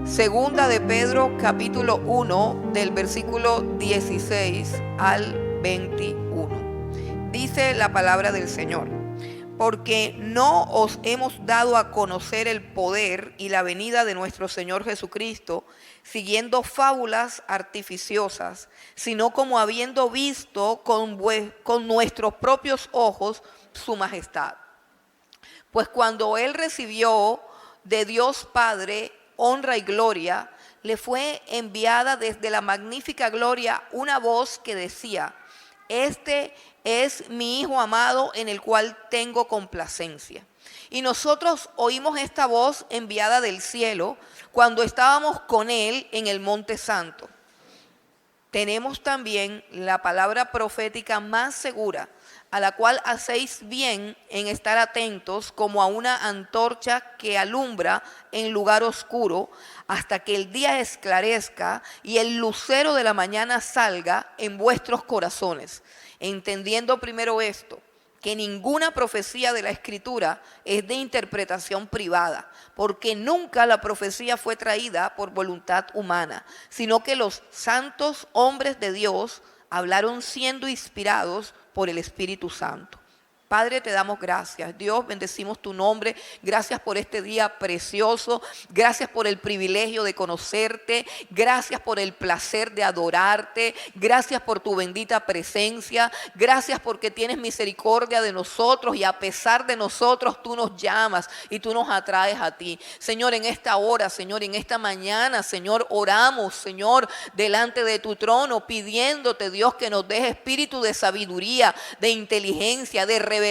Segunda de Pedro, capítulo 1, del versículo 16 al 21. Dice la palabra del Señor: porque no os hemos dado a conocer el poder y la venida de nuestro Señor Jesucristo, siguiendo fábulas artificiosas, sino como habiendo visto con nuestros propios ojos su majestad. Pues cuando Él recibió de Dios Padre honra y gloria, le fue enviada desde la magnífica gloria una voz que decía: este es mi Hijo amado en el cual tengo complacencia. Y nosotros oímos esta voz enviada del cielo cuando estábamos con Él en el Monte Santo. Tenemos también la palabra profética más segura, a la cual hacéis bien en estar atentos como a una antorcha que alumbra en lugar oscuro, hasta que el día esclarezca y el lucero de la mañana salga en vuestros corazones. Entendiendo primero esto, que ninguna profecía de la Escritura es de interpretación privada, porque nunca la profecía fue traída por voluntad humana, sino que los santos hombres de Dios hablaron siendo inspirados por el Espíritu Santo. Padre, te damos gracias. Dios, bendecimos tu nombre. Gracias por este día precioso. Gracias por el privilegio de conocerte. Gracias por el placer de adorarte. Gracias por tu bendita presencia. Gracias porque tienes misericordia de nosotros y a pesar de nosotros tú nos llamas y tú nos atraes a ti. Señor, en esta hora, Señor, en esta mañana, Señor, oramos, Señor, delante de tu trono, pidiéndote, Dios, que nos des espíritu de sabiduría, de inteligencia, de revelación,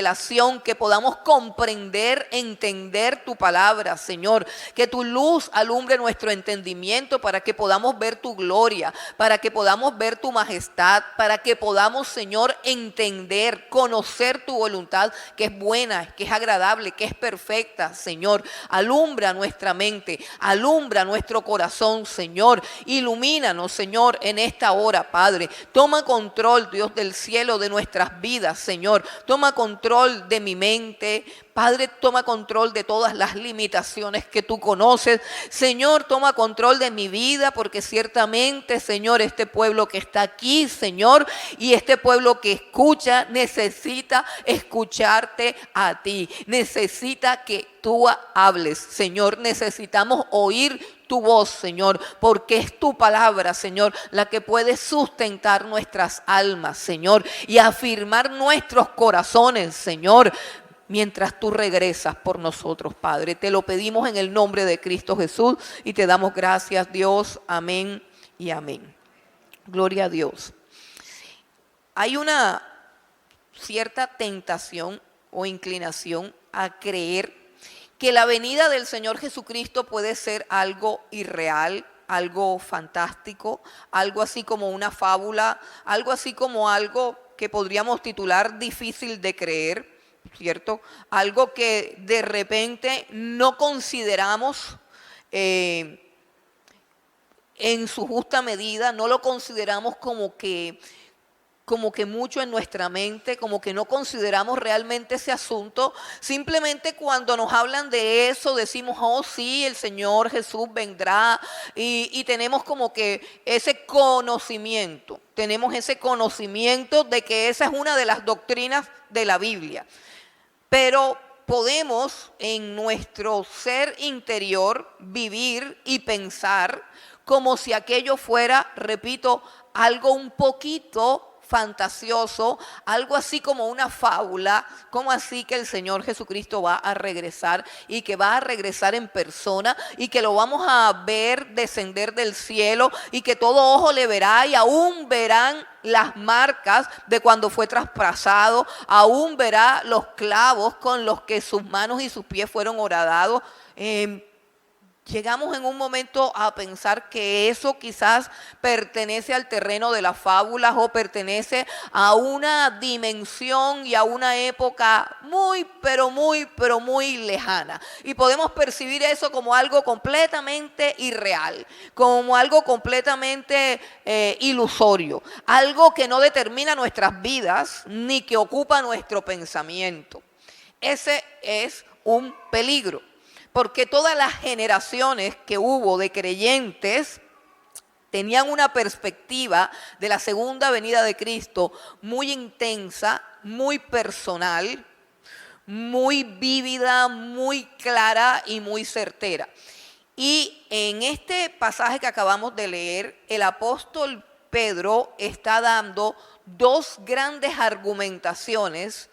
que podamos comprender, entender tu palabra, Señor. Que tu luz alumbre nuestro entendimiento para que podamos ver tu gloria, para que podamos ver tu majestad, para que podamos, Señor, entender, conocer tu voluntad, que es buena, que es agradable, que es perfecta, Señor. Alumbra nuestra mente, alumbra nuestro corazón, Señor. Ilumínanos, Señor, en esta hora, Padre. Toma control, Dios del cielo, de nuestras vidas, Señor. Toma control de mi mente, Padre, toma control de todas las limitaciones que tú conoces. Señor, toma control de mi vida, porque ciertamente, Señor, este pueblo que está aquí, Señor, y este pueblo que escucha, necesita escucharte a ti. Necesita que tú hables, Señor. Necesitamos oír tu voz, Señor, porque es tu palabra, Señor, la que puede sustentar nuestras almas, Señor, y afirmar nuestros corazones, Señor, mientras tú regresas por nosotros, Padre. Te lo pedimos en el nombre de Cristo Jesús y te damos gracias, Dios. Amén y amén. Gloria a Dios. Hay una cierta tentación o inclinación a creer que la venida del Señor Jesucristo puede ser algo irreal, algo fantástico, algo así como una fábula, algo así como algo que podríamos titular difícil de creer, ¿cierto? Algo que de repente no consideramos en su justa medida, no lo consideramos como que mucho en nuestra mente, como que no consideramos realmente ese asunto. Simplemente cuando nos hablan de eso decimos: oh sí, el Señor Jesús vendrá, y tenemos como que ese conocimiento, de que esa es una de las doctrinas de la Biblia. Pero podemos en nuestro ser interior vivir y pensar como si aquello fuera, repito, algo un poquito fantasioso, algo así como una fábula, como así que el Señor Jesucristo va a regresar y que va a regresar en persona y que lo vamos a ver descender del cielo y que todo ojo le verá y aún verán las marcas de cuando fue traspasado, aún verá los clavos con los que sus manos y sus pies fueron horadados. Llegamos en un momento a pensar que eso quizás pertenece al terreno de las fábulas o pertenece a una dimensión y a una época muy, pero muy lejana. Y podemos percibir eso como algo completamente irreal, como algo completamente ilusorio, algo que no determina nuestras vidas ni que ocupa nuestro pensamiento. Ese es un peligro. porque todas las generaciones que hubo de creyentes tenían una perspectiva de la segunda venida de Cristo muy intensa, muy personal, muy vívida, muy clara y muy certera. Y en este pasaje que acabamos de leer, el apóstol Pedro está dando dos grandes argumentaciones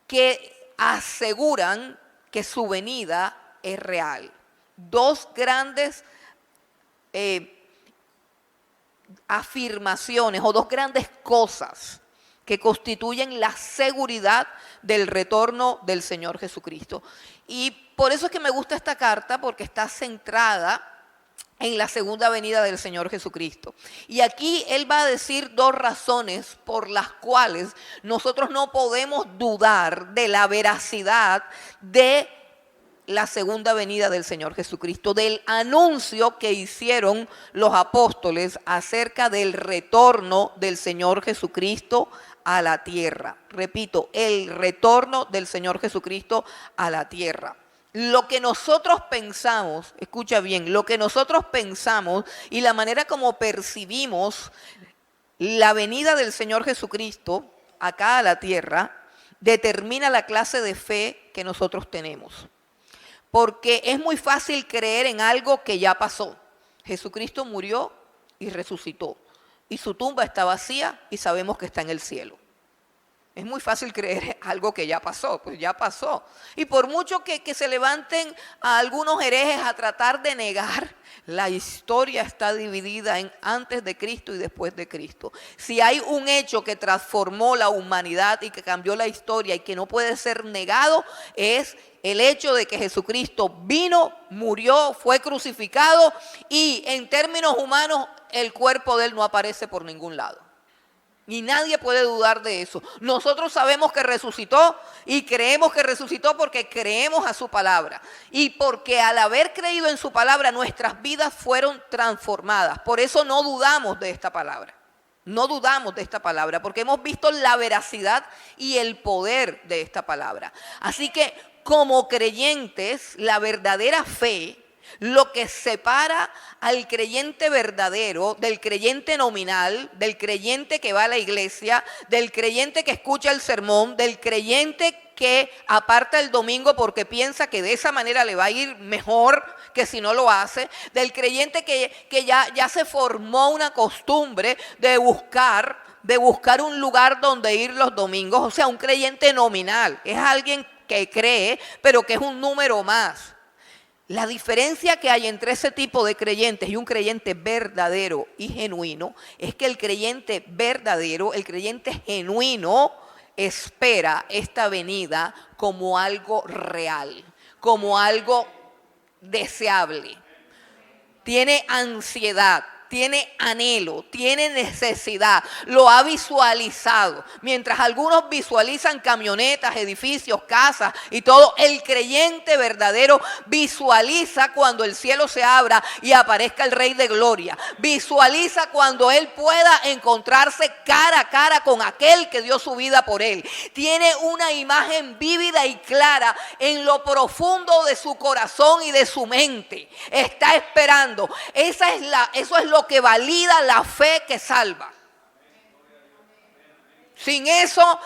que aseguran que su venida es real. Dos grandes afirmaciones o dos grandes cosas que constituyen la seguridad del retorno del Señor Jesucristo. Y por eso es que me gusta esta carta, porque está centrada en la segunda venida del Señor Jesucristo. Y aquí él va a decir dos razones por las cuales nosotros no podemos dudar de la veracidad de la segunda venida del Señor Jesucristo, del anuncio que hicieron los apóstoles acerca del retorno del Señor Jesucristo a la tierra. Repito, el retorno del Señor Jesucristo a la tierra. Lo que nosotros pensamos, escucha bien, lo que nosotros pensamos y la manera como percibimos la venida del Señor Jesucristo acá a la tierra, determina la clase de fe que nosotros tenemos. Porque es muy fácil creer en algo que ya pasó. Jesucristo murió y resucitó. Y su tumba está vacía y sabemos que está en el cielo. Es muy fácil creer algo que ya pasó, pues ya pasó. Y por mucho que se levanten a algunos herejes a tratar de negar, la historia está dividida en antes de Cristo y después de Cristo. Si hay un hecho que transformó la humanidad y que cambió la historia y que no puede ser negado, es el hecho de que Jesucristo vino, murió, fue crucificado y en términos humanos el cuerpo de él no aparece por ningún lado. Y nadie puede dudar de eso. Nosotros sabemos que resucitó y creemos que resucitó porque creemos a su palabra. Y porque al haber creído en su palabra nuestras vidas fueron transformadas. Por eso no dudamos de esta palabra. No dudamos de esta palabra porque hemos visto la veracidad y el poder de esta palabra. Así que como creyentes, la verdadera fe, lo que separa al creyente verdadero del creyente nominal, del creyente que va a la iglesia, del creyente que escucha el sermón, del creyente que aparta el domingo porque piensa que de esa manera le va a ir mejor que si no lo hace, del creyente que ya se formó una costumbre de buscar un lugar donde ir los domingos. O sea, un creyente nominal es alguien que cree, pero que es un número más. La diferencia que hay entre ese tipo de creyentes y un creyente verdadero y genuino es que el creyente verdadero, el creyente genuino, espera esta venida como algo real, como algo deseable. Tiene ansiedad, tiene anhelo, tiene necesidad, lo ha visualizado. Mientras algunos visualizan camionetas, edificios, casas y todo, el creyente verdadero visualiza cuando el cielo se abra y aparezca el Rey de Gloria. Visualiza cuando él pueda encontrarse cara a cara con aquel que dio su vida por él. Tiene una imagen vívida y clara en lo profundo de su corazón y de su mente. Está esperando. Eso es lo que valida la fe que salva. Sin eso,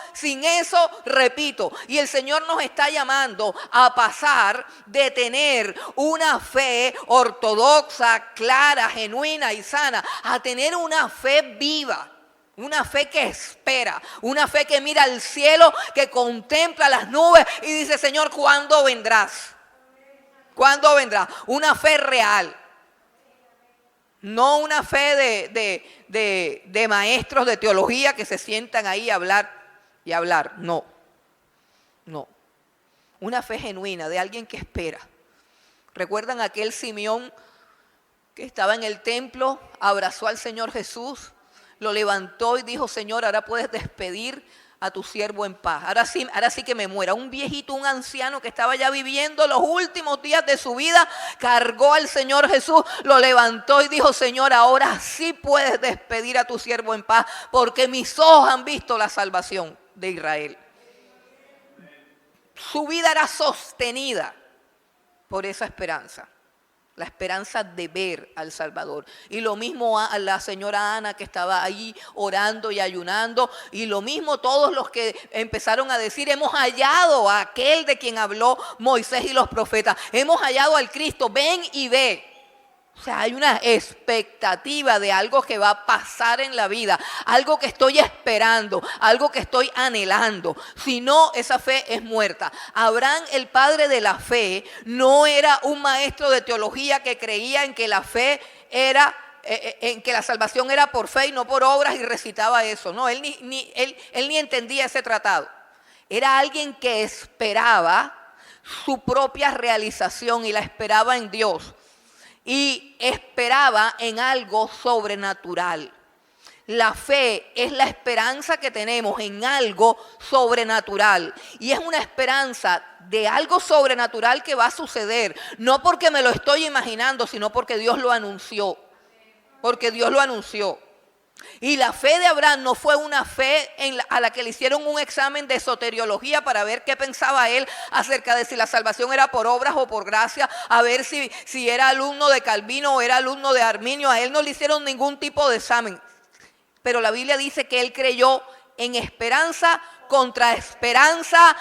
repito, y el Señor nos está llamando a pasar de tener una fe ortodoxa, clara, genuina y sana, a tener una fe viva. Una fe que espera, una fe que mira al cielo, que contempla las nubes y dice: Señor, ¿cuándo vendrás? ¿Cuándo vendrás? Una fe real. No una fe de maestros de teología que se sientan ahí a hablar. No. Una fe genuina de alguien que espera. ¿Recuerdan aquel Simeón que estaba en el templo, abrazó al Señor Jesús, lo levantó y dijo: Señor, ahora puedes despedir a tu siervo en paz. Ahora sí que me muera. Un viejito, un anciano que estaba ya viviendo los últimos días de su vida, cargó al Señor Jesús, lo levantó y dijo: Señor, ahora sí puedes despedir a tu siervo en paz, porque mis ojos han visto la salvación de Israel. Su vida era sostenida por esa esperanza. La esperanza de ver al Salvador. Y lo mismo a la señora Ana, que estaba ahí orando y ayunando. Y lo mismo todos los que empezaron a decir: hemos hallado a aquel de quien habló Moisés y los profetas. Hemos hallado al Cristo, ven y ve. O sea, hay una expectativa de algo que va a pasar en la vida, algo que estoy esperando, algo que estoy anhelando. Si no, esa fe es muerta. Abraham, el padre de la fe, no era un maestro de teología que creía en que la fe era, en que la salvación era por fe y no por obras, y recitaba eso. No, él ni entendía ese tratado. Era alguien que esperaba su propia realización y la esperaba en Dios. Y esperaba en algo sobrenatural. La fe es la esperanza que tenemos en algo sobrenatural. Y es una esperanza de algo sobrenatural que va a suceder. No porque me lo estoy imaginando, sino porque Dios lo anunció. Porque Dios lo anunció. Y la fe de Abraham no fue una fe a la que le hicieron un examen de soteriología para ver qué pensaba él acerca de si la salvación era por obras o por gracia, a ver si era alumno de Calvino o era alumno de Arminio. A él no le hicieron ningún tipo de examen. Pero la Biblia dice que él creyó en esperanza contra esperanza,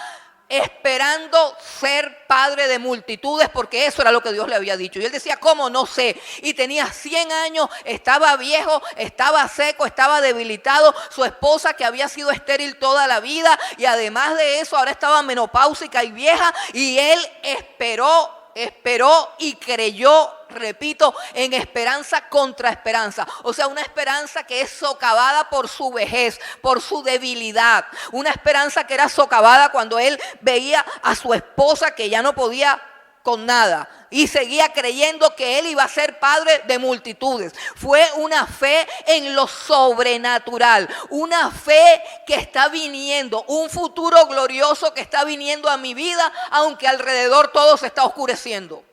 esperando ser padre de multitudes, porque eso era lo que Dios le había dicho. Y él decía: ¿cómo? No sé. Y tenía 100 años, estaba viejo, estaba seco, estaba debilitado. Su esposa, que había sido estéril toda la vida, y además de eso ahora estaba menopáusica y vieja, y él esperó y creyó, repito, en esperanza contra esperanza. O sea, una esperanza que es socavada por su vejez, por su debilidad. Una esperanza que era socavada cuando él veía a su esposa que ya no podía con nada, y seguía creyendo que él iba a ser padre de multitudes. Fue una fe en lo sobrenatural, una fe que está viniendo, un futuro glorioso que está viniendo a mi vida, aunque alrededor todo se está oscureciendo.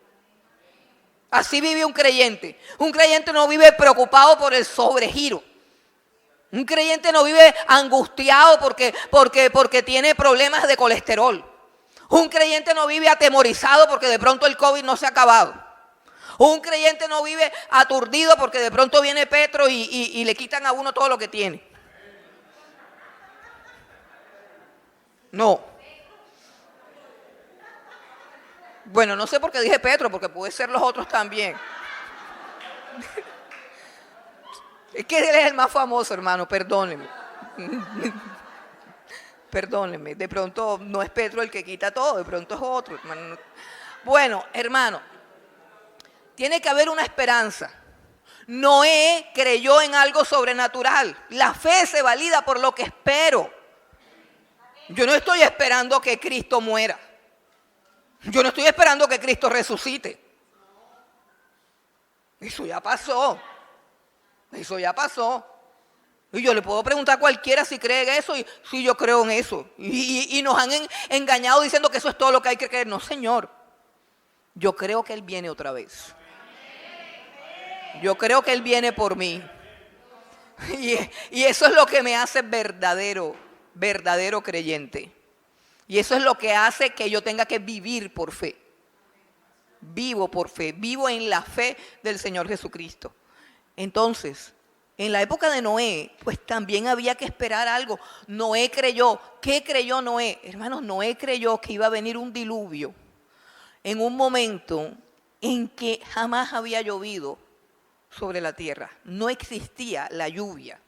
Así vive un creyente. Un creyente no vive preocupado por el sobregiro. Un creyente no vive angustiado porque tiene problemas de colesterol. Un creyente no vive atemorizado porque de pronto el COVID no se ha acabado. Un creyente no vive aturdido porque de pronto viene Petro y le quitan a uno todo lo que tiene. No. Bueno, no sé por qué dije Petro, porque puede ser los otros también. Es que él es el más famoso, hermano, perdónenme. Perdónenme, de pronto no es Petro el que quita todo, de pronto es otro, hermano. Bueno, hermano, tiene que haber una esperanza. Noé creyó en algo sobrenatural. La fe se valida por lo que espero. Yo no estoy esperando que Cristo muera. Yo no estoy esperando que Cristo resucite. Eso ya pasó. Eso ya pasó. Y yo le puedo preguntar a cualquiera si cree en eso, y sí, yo creo en eso. Y nos han engañado diciendo que eso es todo lo que hay que creer. No, Señor. Yo creo que Él viene otra vez. Yo creo que Él viene por mí. Y eso es lo que me hace verdadero creyente. Y eso es lo que hace que yo tenga que vivir por fe. Vivo por fe, vivo en la fe del Señor Jesucristo. Entonces, en la época de Noé, pues también había que esperar algo. Noé creyó. ¿Qué creyó Noé? Hermanos, Noé creyó que iba a venir un diluvio en un momento en que jamás había llovido sobre la tierra. No existía la lluvia.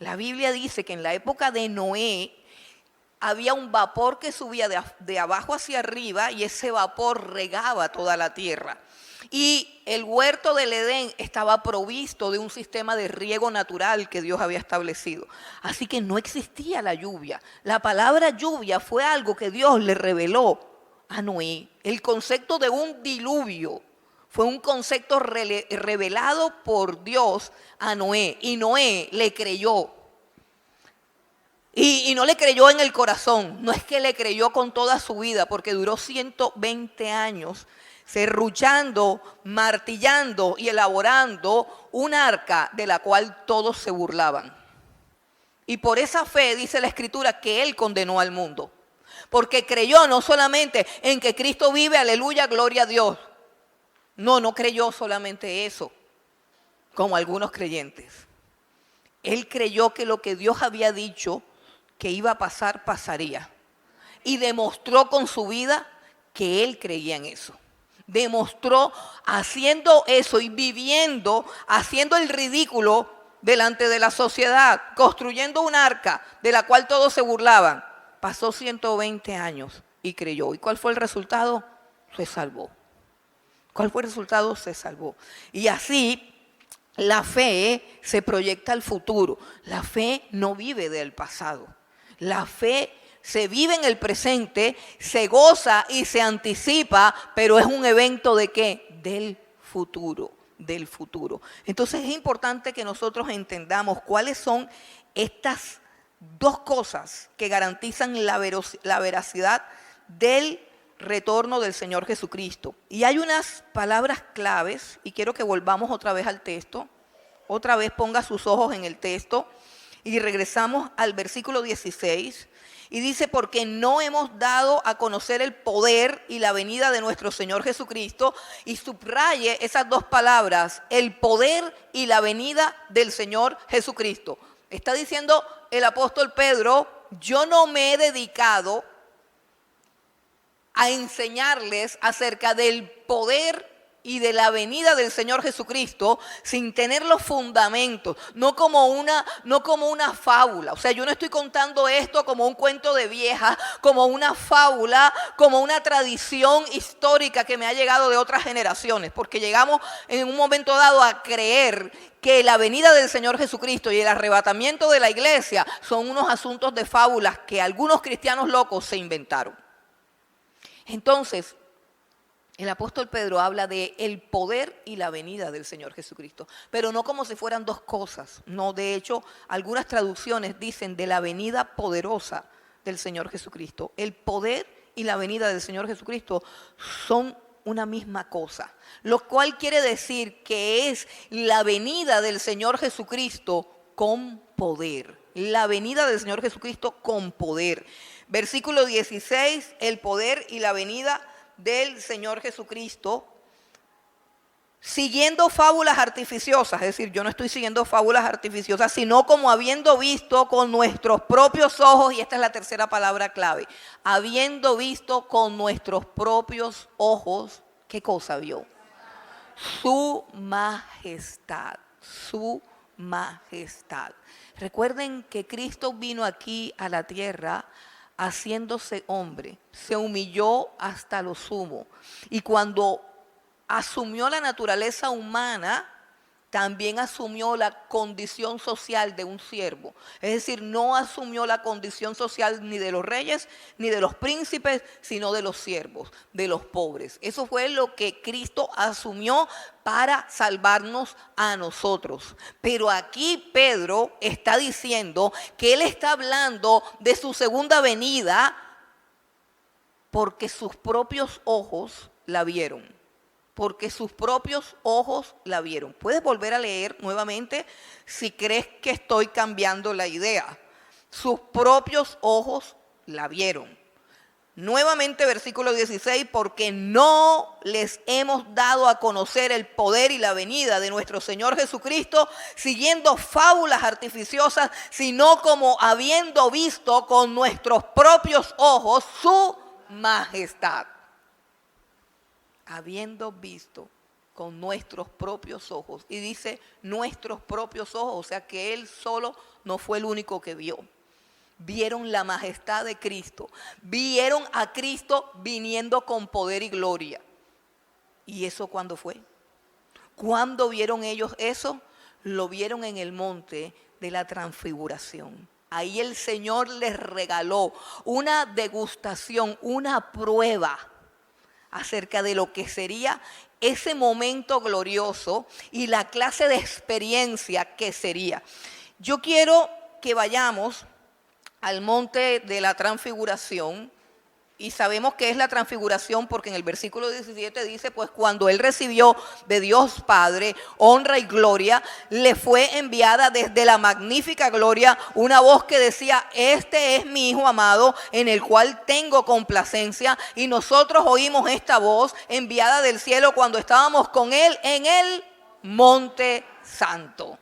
La Biblia dice que en la época de Noé había un vapor que subía de abajo hacia arriba, y ese vapor regaba toda la tierra. Y el huerto del Edén estaba provisto de un sistema de riego natural que Dios había establecido. Así que no existía la lluvia. La palabra lluvia fue algo que Dios le reveló a Noé. El concepto de un diluvio fue un concepto revelado por Dios a Noé. Y Noé le creyó. Y no le creyó en el corazón. No es que le creyó con toda su vida, porque duró 120 años serruchando, martillando y elaborando un arca de la cual todos se burlaban. Y por esa fe dice la Escritura que Él condenó al mundo. porque creyó no solamente en que Cristo vive, aleluya, gloria a Dios. No creyó solamente eso, como algunos creyentes. Él creyó que lo que Dios había dicho que iba a pasar, pasaría. Y demostró con su vida que él creía en eso. Demostró haciendo eso y viviendo, haciendo el ridículo delante de la sociedad, construyendo un arca de la cual todos se burlaban. Pasó 120 años y creyó. ¿Y cuál fue el resultado? Se salvó. ¿Cuál fue el resultado? Se salvó. Y así la fe se proyecta al futuro. La fe no vive del pasado. La fe se vive en el presente, se goza y se anticipa, pero es un evento ¿de qué? Del futuro. Entonces es importante que nosotros entendamos cuáles son estas dos cosas que garantizan la veracidad del retorno del Señor Jesucristo. Y hay unas palabras claves, y quiero que volvamos otra vez al texto. Otra vez ponga sus ojos en el texto y regresamos al versículo 16. Y dice, porque no hemos dado a conocer el poder y la venida de nuestro Señor Jesucristo. Y subraye esas dos palabras, el poder y la venida del Señor Jesucristo. Está diciendo el apóstol Pedro, yo no me he dedicado a enseñarles acerca del poder y de la venida del Señor Jesucristo sin tener los fundamentos, no como una fábula. O sea, yo no estoy contando esto como un cuento de vieja, como una fábula, como una tradición histórica que me ha llegado de otras generaciones, porque llegamos en un momento dado a creer que la venida del Señor Jesucristo y el arrebatamiento de la iglesia son unos asuntos de fábulas que algunos cristianos locos se inventaron. Entonces, el apóstol Pedro habla de el poder y la venida del Señor Jesucristo, pero no como si fueran dos cosas. No, de hecho, algunas traducciones dicen de la venida poderosa del Señor Jesucristo. El poder y la venida del Señor Jesucristo son una misma cosa, lo cual quiere decir que es la venida del Señor Jesucristo con poder. La venida del Señor Jesucristo con poder. Versículo 16, el poder y la venida del Señor Jesucristo, siguiendo fábulas artificiosas. Es decir, yo no estoy siguiendo fábulas artificiosas, sino como habiendo visto con nuestros propios ojos, y esta es la tercera palabra clave, habiendo visto con nuestros propios ojos, ¿qué cosa vio? Su majestad, su majestad. Recuerden que Cristo vino aquí a la tierra haciéndose hombre, se humilló hasta lo sumo. Y cuando asumió la naturaleza humana, también asumió la condición social de un siervo. Es decir, no asumió la condición social ni de los reyes, ni de los príncipes, sino de los siervos, de los pobres. Eso fue lo que Cristo asumió para salvarnos a nosotros. Pero aquí Pedro está diciendo que él está hablando de su segunda venida porque sus propios ojos la vieron. Porque sus propios ojos la vieron. Puedes volver a leer nuevamente si crees que estoy cambiando la idea. Sus propios ojos la vieron. Nuevamente versículo 16, porque no les hemos dado a conocer el poder y la venida de nuestro Señor Jesucristo siguiendo fábulas artificiosas, sino como habiendo visto con nuestros propios ojos su majestad. Habiendo visto con nuestros propios ojos. Y dice nuestros propios ojos, o sea que él solo no fue el único que vio. Vieron la majestad de Cristo. Vieron a Cristo viniendo con poder y gloria. ¿Y eso cuándo fue? ¿Cuándo vieron ellos eso? Lo vieron en el monte de la transfiguración. Ahí el Señor les regaló una degustación, una prueba acerca de lo que sería ese momento glorioso y la clase de experiencia que sería. Yo quiero que vayamos al monte de la transfiguración Y sabemos que es la transfiguración porque en el versículo 17 dice, pues cuando él recibió de Dios Padre honra y gloria, le fue enviada desde la magnífica gloria una voz que decía, este es mi Hijo amado en el cual tengo complacencia. Y nosotros oímos esta voz enviada del cielo cuando estábamos con él en el monte santo.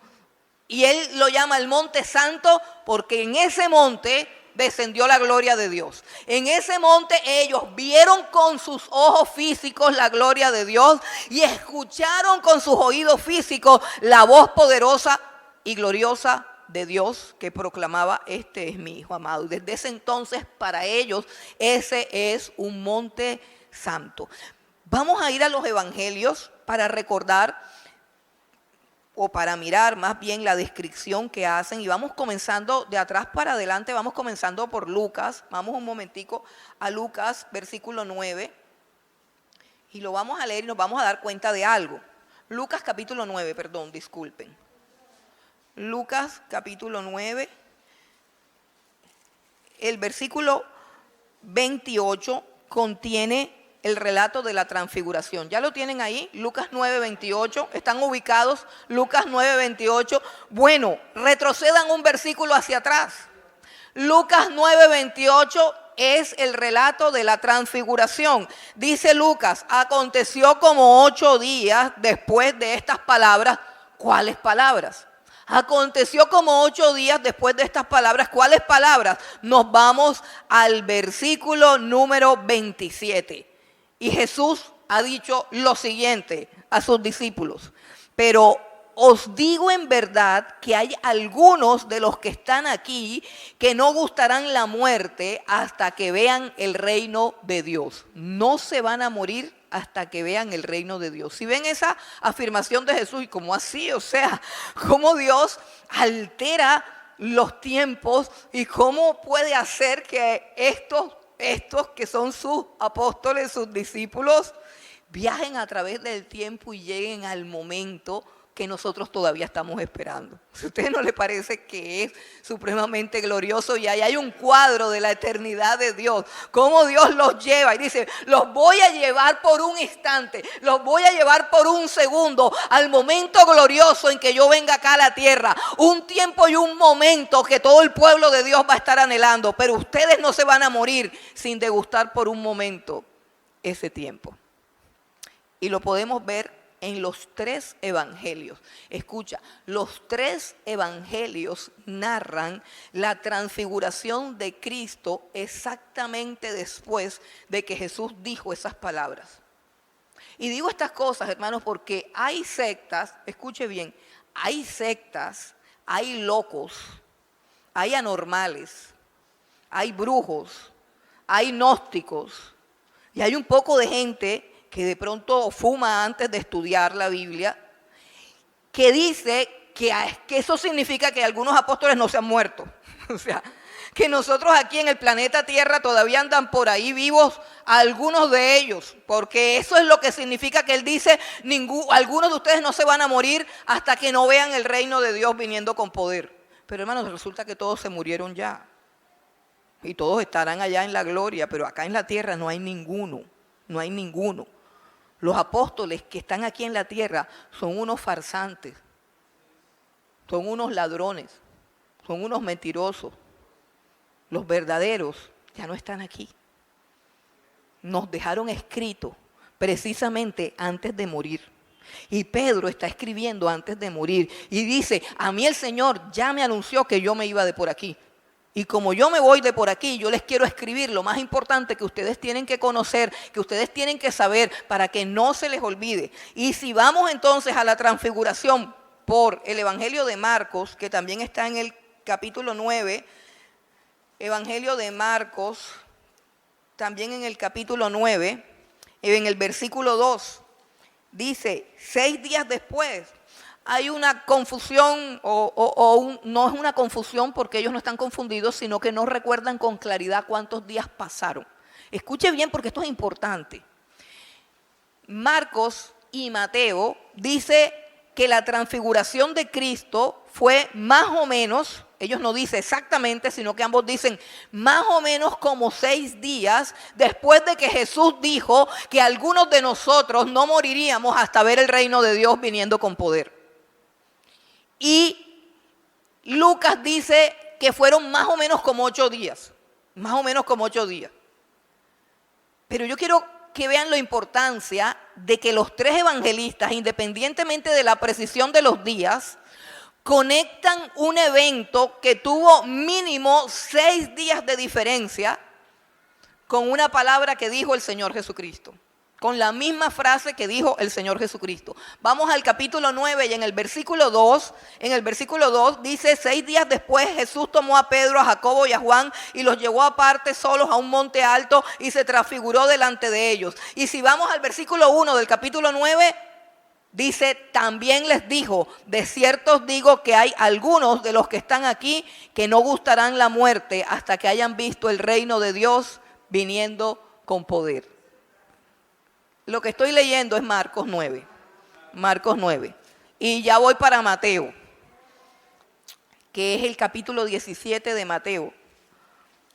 Y él lo llama el monte santo porque en ese monte descendió la gloria de Dios. En ese monte ellos vieron con sus ojos físicos la gloria de Dios y escucharon con sus oídos físicos la voz poderosa y gloriosa de Dios que proclamaba, este es mi Hijo amado. Y desde ese entonces para ellos ese es un monte santo. Vamos a ir a los evangelios para recordar o para mirar más bien la descripción que hacen, y vamos comenzando de atrás para adelante, vamos comenzando por Lucas. Vamos un momentico a Lucas, versículo 9, y lo vamos a leer y nos vamos a dar cuenta de algo. Lucas capítulo 9, perdón, disculpen. Lucas capítulo 9, el versículo 28 contiene el relato de la transfiguración. ¿Ya lo tienen ahí? Lucas 9:28. ¿Están ubicados? Lucas 9:28. Bueno, retrocedan un versículo hacia atrás. Lucas 9:28 es el relato de la transfiguración. Dice Lucas, aconteció como 8 días después de estas palabras. ¿Cuáles palabras? Aconteció como 8 días después de estas palabras. ¿Cuáles palabras? Nos vamos al versículo número 27. Y Jesús ha dicho lo siguiente a sus discípulos: pero os digo en verdad que hay algunos de los que están aquí que no gustarán la muerte hasta que vean el reino de Dios. No se van a morir hasta que vean el reino de Dios. Si ven esa afirmación de Jesús, y cómo así, o sea, cómo Dios altera los tiempos y cómo puede hacer que estos que son sus apóstoles, sus discípulos, viajen a través del tiempo y lleguen al momento que nosotros todavía estamos esperando. ¿A usted no le parece que es supremamente glorioso? Y ahí hay un cuadro de la eternidad de Dios, cómo Dios los lleva y dice, los voy a llevar por un instante, los voy a llevar por un segundo al momento glorioso en que yo venga acá a la tierra, un tiempo y un momento que todo el pueblo de Dios va a estar anhelando, pero ustedes no se van a morir sin degustar por un momento ese tiempo. Y lo podemos ver en los 3 evangelios. Escucha, los 3 evangelios narran la transfiguración de Cristo exactamente después de que Jesús dijo esas palabras. Y digo estas cosas, hermanos, porque hay sectas, escuche bien, hay sectas, hay locos, hay anormales, hay brujos, hay gnósticos, y hay un poco de gente que de pronto fuma antes de estudiar la Biblia, que dice que eso significa que algunos apóstoles no se han muerto. O sea, que nosotros aquí en el planeta Tierra todavía andan por ahí vivos algunos de ellos, porque eso es lo que significa que él dice, algunos de ustedes no se van a morir hasta que no vean el reino de Dios viniendo con poder. Pero hermanos, resulta que todos se murieron ya, y todos estarán allá en la gloria, pero acá en la tierra no hay ninguno, no hay ninguno. Los apóstoles que están aquí en la tierra son unos farsantes, son unos ladrones, son unos mentirosos. Los verdaderos ya no están aquí. Nos dejaron escrito precisamente antes de morir. Y Pedro está escribiendo antes de morir y dice, a mí el Señor ya me anunció que yo me iba de por aquí. Y como yo me voy de por aquí, yo les quiero escribir lo más importante que ustedes tienen que conocer, que ustedes tienen que saber para que no se les olvide. Y si vamos entonces a la transfiguración por el Evangelio de Marcos, que también está en el capítulo 9, Evangelio de Marcos, también en el capítulo 9, en el versículo 2, dice, 6 días después. Hay una confusión, no es una confusión porque ellos no están confundidos, sino que no recuerdan con claridad cuántos días pasaron. Escuche bien porque esto es importante. Marcos y Mateo dice que la transfiguración de Cristo fue más o menos Ellos no dicen exactamente, sino que ambos dicen más o menos como 6 días después de que Jesús dijo que algunos de nosotros no moriríamos hasta ver el reino de Dios viniendo con poder. Y Lucas dice que fueron más o menos como 8 días. Más o menos como 8 días. Pero yo quiero que vean la importancia de que los 3 evangelistas, independientemente de la precisión de los días, conectan un evento que tuvo mínimo 6 días de diferencia con una palabra que dijo el Señor Jesucristo. Con la misma frase que dijo el Señor Jesucristo. Vamos al capítulo 9 y en el versículo 2 dice: 6 días después Jesús tomó a Pedro, a Jacobo y a Juan y los llevó aparte solos a un monte alto y se transfiguró delante de ellos. Y si vamos al versículo 1 del capítulo 9, dice: también les dijo, de cierto os digo que hay algunos de los que están aquí que no gustarán la muerte hasta que hayan visto el reino de Dios viniendo con poder. Lo que estoy leyendo es Marcos 9. Marcos 9. Y ya voy para Mateo, que es el capítulo 17 de Mateo.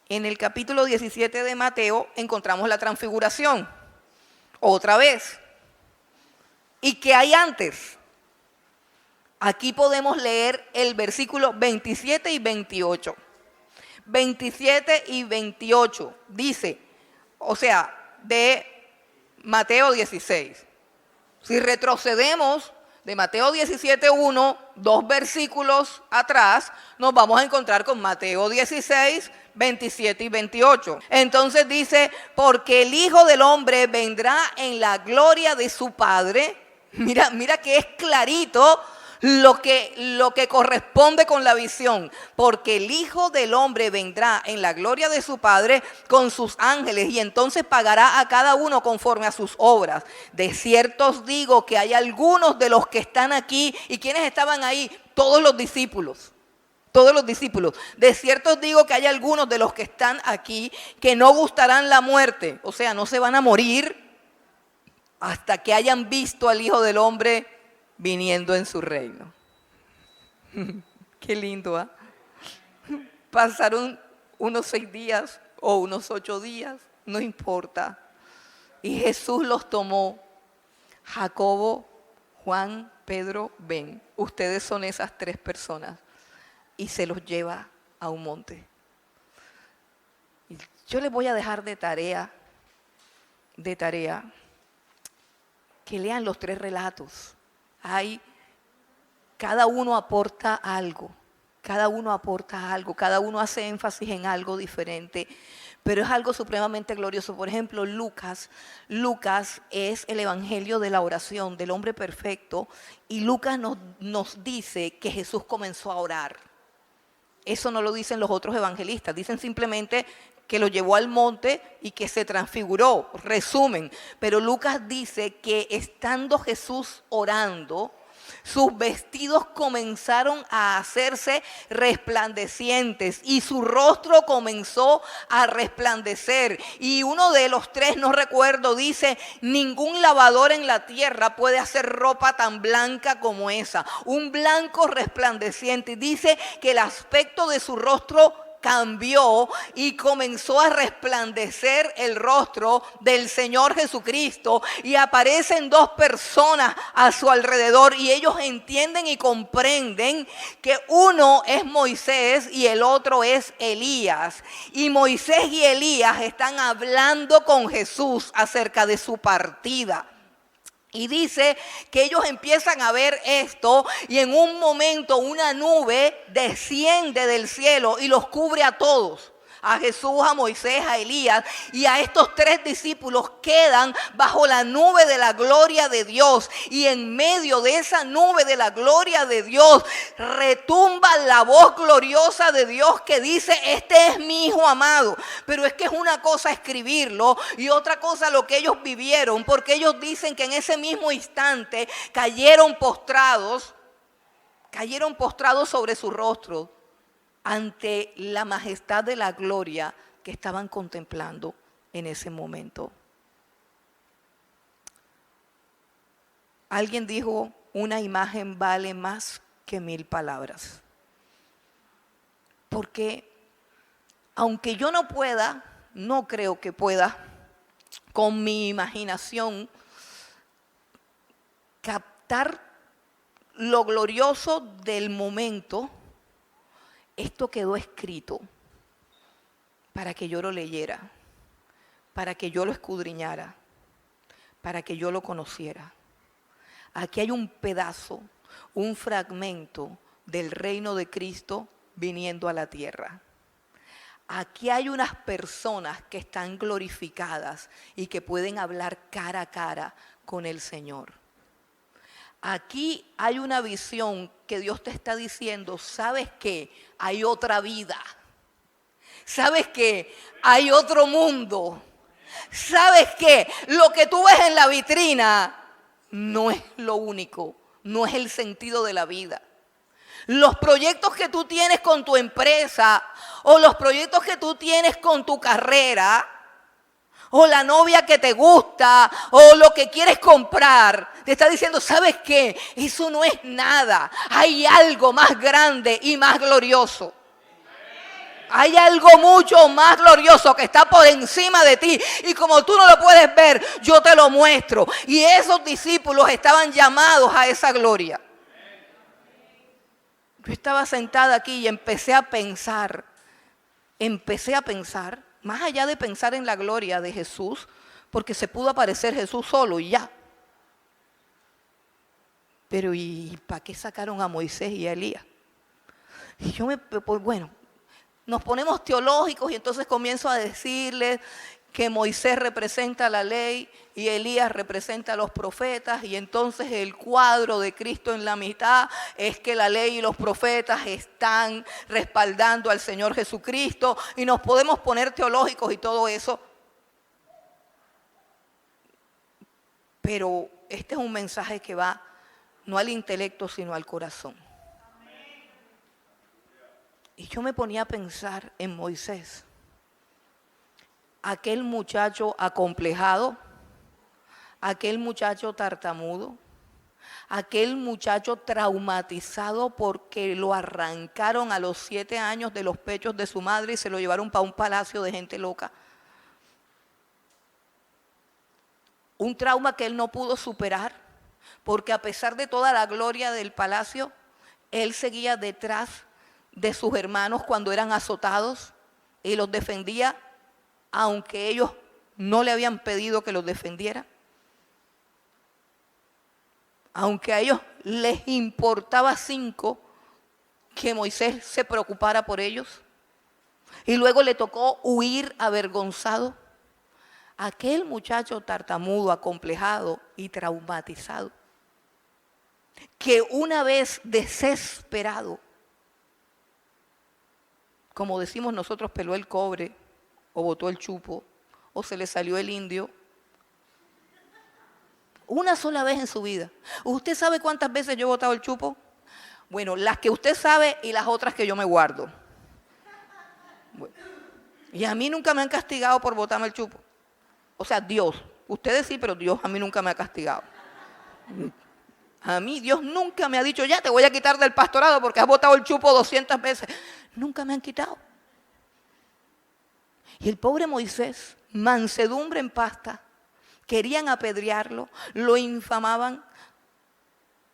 En el capítulo 17 de Mateo encontramos la transfiguración. Otra vez. ¿Y qué hay antes? Aquí podemos leer el versículo 27 y 28. 27 y 28 dice, o sea, de Mateo 16. Si retrocedemos de Mateo 17:1, 2 versículos atrás, nos vamos a encontrar con Mateo 16, 27 y 28. Entonces dice: porque el Hijo del Hombre vendrá en la gloria de su Padre. Mira que es clarito lo que corresponde con la visión. Porque el Hijo del Hombre vendrá en la gloria de su Padre con sus ángeles y entonces pagará a cada uno conforme a sus obras. De cierto os digo que hay algunos de los que están aquí. ¿Y quiénes estaban ahí? Todos los discípulos. Todos los discípulos. De cierto os digo que hay algunos de los que están aquí que no gustarán la muerte. O sea, no se van a morir hasta que hayan visto al Hijo del Hombre viniendo en su reino. Qué lindo, ¿ah? Pasaron unos 6 días o unos 8 días, no importa. Y Jesús los tomó. Jacobo, Juan, Pedro, ven. Ustedes son esas 3 personas. Y se los lleva a un monte. Y yo les voy a dejar de tarea, que lean los 3 relatos. Cada uno aporta algo, cada uno hace énfasis en algo diferente, pero es algo supremamente glorioso. Por ejemplo, Lucas es el evangelio de la oración, del hombre perfecto, y Lucas nos dice que Jesús comenzó a orar. Eso no lo dicen los otros evangelistas, dicen simplemente que lo llevó al monte y que se transfiguró, resumen. Pero Lucas dice que estando Jesús orando, sus vestidos comenzaron a hacerse resplandecientes y su rostro comenzó a resplandecer. Y uno de los 3, no recuerdo, dice: ningún lavador en la tierra puede hacer ropa tan blanca como esa. Un blanco resplandeciente. Dice que el aspecto de su rostro cambió y comenzó a resplandecer el rostro del Señor Jesucristo, y aparecen 2 personas a su alrededor y ellos entienden y comprenden que uno es Moisés y el otro es Elías, y Moisés y Elías están hablando con Jesús acerca de su partida. Y dice que ellos empiezan a ver esto y en un momento una nube desciende del cielo y los cubre a todos. A Jesús, a Moisés, a Elías y a estos 3 discípulos quedan bajo la nube de la gloria de Dios. Y en medio de esa nube de la gloria de Dios retumba la voz gloriosa de Dios que dice: este es mi Hijo amado. Pero es que es una cosa escribirlo y otra cosa lo que ellos vivieron, porque ellos dicen que en ese mismo instante cayeron postrados sobre su rostro ante la majestad de la gloria que estaban contemplando en ese momento. Alguien dijo: una imagen vale más que 1000 palabras. Porque aunque yo no pueda, no creo que pueda, con mi imaginación, captar lo glorioso del momento, esto quedó escrito para que yo lo leyera, para que yo lo escudriñara, para que yo lo conociera. Aquí hay un pedazo, un fragmento del reino de Cristo viniendo a la tierra. Aquí hay unas personas que están glorificadas y que pueden hablar cara a cara con el Señor. Aquí hay una visión que Dios te está diciendo, ¿sabes qué? Hay otra vida. ¿Sabes qué? Hay otro mundo. ¿Sabes qué? Lo que tú ves en la vitrina no es lo único, no es el sentido de la vida. Los proyectos que tú tienes con tu empresa o los proyectos que tú tienes con tu carrera o la novia que te gusta o lo que quieres comprar, te está diciendo, ¿sabes qué? Eso no es nada. Hay algo más grande y más glorioso. Hay algo mucho más glorioso que está por encima de ti. Y como tú no lo puedes ver, yo te lo muestro. Y esos discípulos estaban llamados a esa gloria. Yo estaba sentada aquí y empecé a pensar, más allá de pensar en la gloria de Jesús, porque se pudo aparecer Jesús solo y ya. Pero ¿y para qué sacaron a Moisés y a Elías? Y yo nos ponemos teológicos y entonces comienzo a decirles que Moisés representa la ley y Elías representa a los profetas, y entonces el cuadro de Cristo en la mitad es que la ley y los profetas están respaldando al Señor Jesucristo, y nos podemos poner teológicos y todo eso. Pero este es un mensaje que va no al intelecto sino al corazón. Y yo me ponía a pensar en Moisés, aquel muchacho acomplejado, aquel muchacho tartamudo, aquel muchacho traumatizado porque lo arrancaron a los 7 años de los pechos de su madre y se lo llevaron para un palacio de gente loca. Un trauma que él no pudo superar, porque a pesar de toda la gloria del palacio, él seguía detrás de sus hermanos cuando eran azotados y los defendía, aunque ellos no le habían pedido que los defendiera. Aunque a ellos les importaba 5 que Moisés se preocupara por ellos. Y luego le tocó huir avergonzado. Aquel muchacho tartamudo, acomplejado y traumatizado, que una vez desesperado, como decimos nosotros, peló el cobre, o botó el chupo, o se le salió el indio. Una sola vez en su vida. ¿Usted sabe cuántas veces yo he botado el chupo? Bueno, las que usted sabe y las otras que yo me guardo. Bueno, y a mí nunca me han castigado por botarme el chupo. O sea, Dios. Ustedes sí, pero Dios a mí nunca me ha castigado. A mí Dios nunca me ha dicho, ya te voy a quitar del pastorado porque has botado el chupo 200 veces. Nunca me han quitado. Y el pobre Moisés, mansedumbre en pasta, querían apedrearlo, lo infamaban,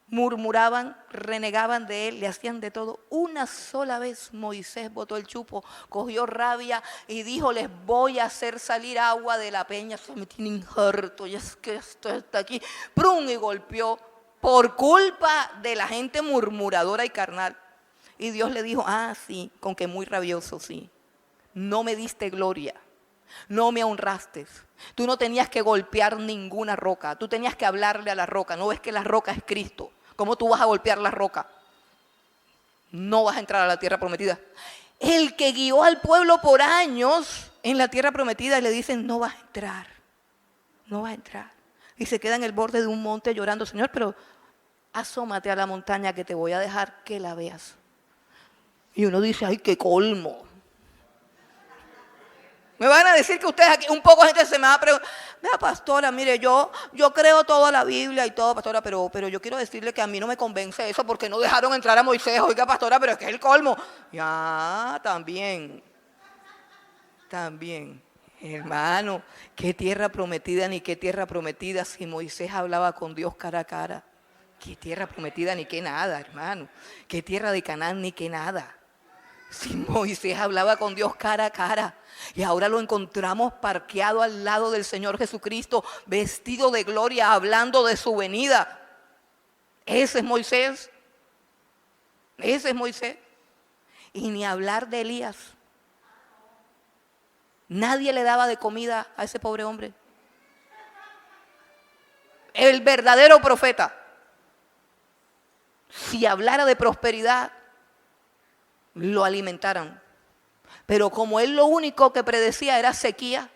murmuraban, renegaban de él, le hacían de todo. Una sola vez Moisés botó el chupo, cogió rabia y dijo, les voy a hacer salir agua de la peña, se me tienen harto, y es que esto está aquí. ¡Prum! Y golpeó por culpa de la gente murmuradora y carnal. Y Dios le dijo, sí, con que muy rabioso, sí. No me diste gloria, no me honraste. Tú no tenías que golpear ninguna roca, tú tenías que hablarle a la roca. ¿No ves que la roca es Cristo? ¿Cómo tú vas a golpear la roca? No vas a entrar a la tierra prometida. El que guió al pueblo por años en la tierra prometida, y le dicen, no vas a entrar, no vas a entrar. Y se queda en el borde de un monte llorando, Señor, pero asómate a la montaña que te voy a dejar que la veas. Y uno dice, ay, qué colmo. Me van a decir que ustedes aquí, un poco gente se me va a preguntar, vea pastora, mire, yo creo toda la Biblia y todo, pastora, pero yo quiero decirle que a mí no me convence eso porque no dejaron entrar a Moisés. Oiga, pastora, pero es que es el colmo. Ya, también, hermano, qué tierra prometida ni qué tierra prometida si Moisés hablaba con Dios cara a cara. Qué tierra prometida ni qué nada, hermano. Qué tierra de Canaán ni qué nada. Si Moisés hablaba con Dios cara a cara y ahora lo encontramos parqueado al lado del Señor Jesucristo, vestido de gloria, hablando de su venida. Ese es Moisés. Ese es Moisés. Y ni hablar de Elías. Nadie le daba de comida a ese pobre hombre. El verdadero profeta, si hablara de prosperidad, lo alimentaran. Pero como él lo único que predecía era sequía.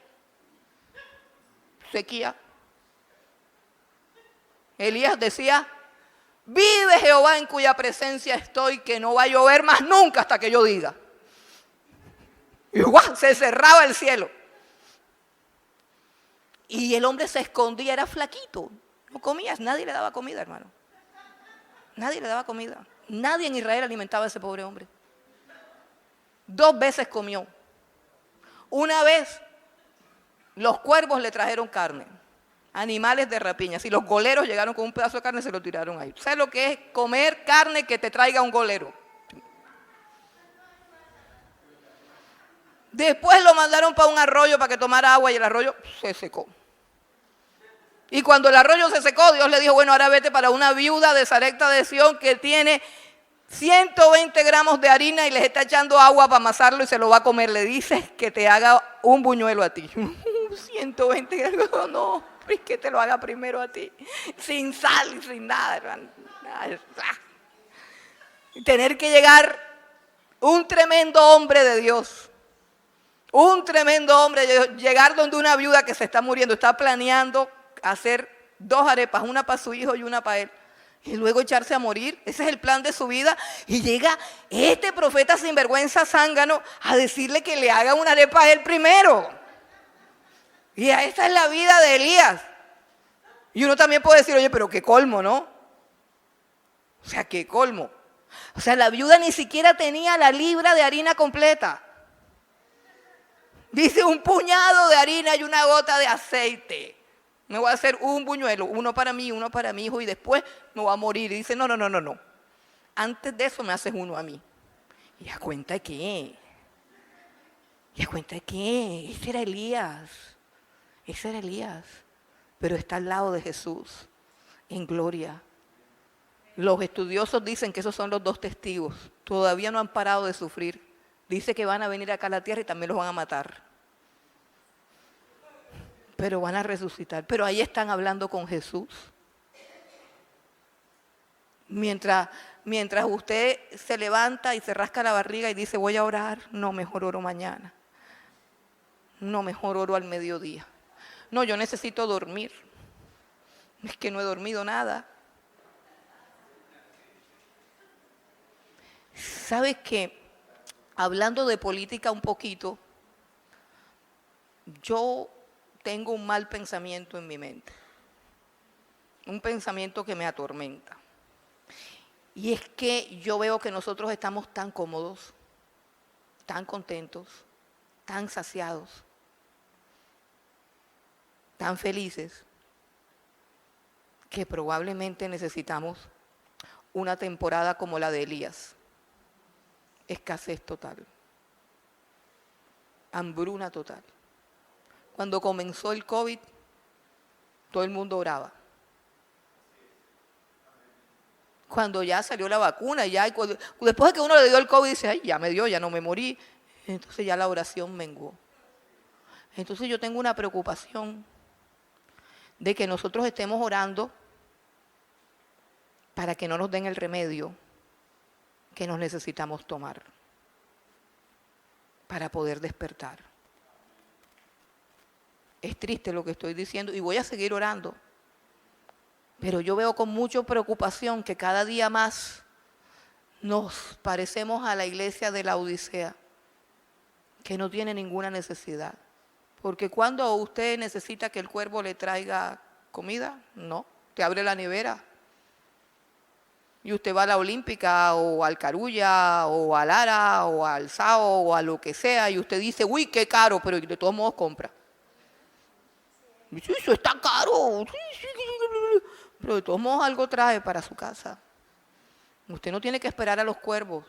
Elías decía, vive Jehová en cuya presencia estoy, que no va a llover más nunca hasta que yo diga. Y ¡guau! Se cerraba el cielo. Y el hombre se escondía, era flaquito. No comía, nadie le daba comida, hermano. Nadie le daba comida. Nadie en Israel alimentaba a ese pobre hombre. 2 veces comió. Una vez los cuervos le trajeron carne, animales de rapiña. Si los goleros llegaron con un pedazo de carne, se lo tiraron ahí. ¿Sabes lo que es comer carne que te traiga un golero? Después lo mandaron para un arroyo para que tomara agua y el arroyo se secó. Y cuando el arroyo se secó, Dios le dijo, bueno, ahora vete para una viuda de Sarepta de Sión que tiene 120 gramos de harina y les está echando agua para amasarlo y se lo va a comer. Le dices que te haga un buñuelo a ti. 120 gramos, no, es que te lo haga primero a ti. Sin sal y sin nada, hermano. Tener que llegar un tremendo hombre de Dios. Un tremendo hombre, llegar donde una viuda que se está muriendo, está planeando hacer 2 arepas, una para su hijo y una para él. Y luego echarse a morir, ese es el plan de su vida. Y llega este profeta sinvergüenza zángano a decirle que le haga una arepa a él primero. Y esta es la vida de Elías. Y uno también puede decir, oye, pero qué colmo, ¿no? O sea, qué colmo. O sea, la viuda ni siquiera tenía la libra de harina completa. Dice un puñado de harina y una gota de aceite. Me voy a hacer un buñuelo, uno para mí, uno para mi hijo y después me voy a morir. Y dice, no. Antes de eso me haces uno a mí. ¿Y a cuenta de qué? Ese era Elías. Pero está al lado de Jesús, en gloria. Los estudiosos dicen que esos son los 2 testigos. Todavía no han parado de sufrir. Dice que van a venir acá a la tierra y también los van a matar. Pero van a resucitar. Pero ahí están hablando con Jesús. Mientras usted se levanta y se rasca la barriga y dice, voy a orar, no, mejor oro mañana. No, mejor oro al mediodía. No, yo necesito dormir. Es que no he dormido nada. ¿Sabes qué? Hablando de política un poquito, yo tengo un mal pensamiento en mi mente, un pensamiento que me atormenta. Y es que yo veo que nosotros estamos tan cómodos, tan contentos, tan saciados, tan felices, que probablemente necesitamos una temporada como la de Elías. Escasez total, hambruna total. Cuando comenzó el COVID, todo el mundo oraba. Cuando ya salió la vacuna, después de que uno le dio el COVID, dice, ay, ya me dio, ya no me morí. Entonces ya la oración menguó. Entonces yo tengo una preocupación de que nosotros estemos orando para que no nos den el remedio que nos necesitamos tomar para poder despertar. Es triste lo que estoy diciendo y voy a seguir orando. Pero yo veo con mucha preocupación que cada día más nos parecemos a la iglesia de la Odisea, que no tiene ninguna necesidad. Porque cuando usted necesita que el cuervo le traiga comida, no, te abre la nevera. Y usted va a la Olímpica o al Carulla o al Lara o al Sao o a lo que sea y usted dice, uy, qué caro, pero de todos modos compra. Dice, eso está caro. Pero de todos modos algo trae para su casa. Usted no tiene que esperar a los cuervos,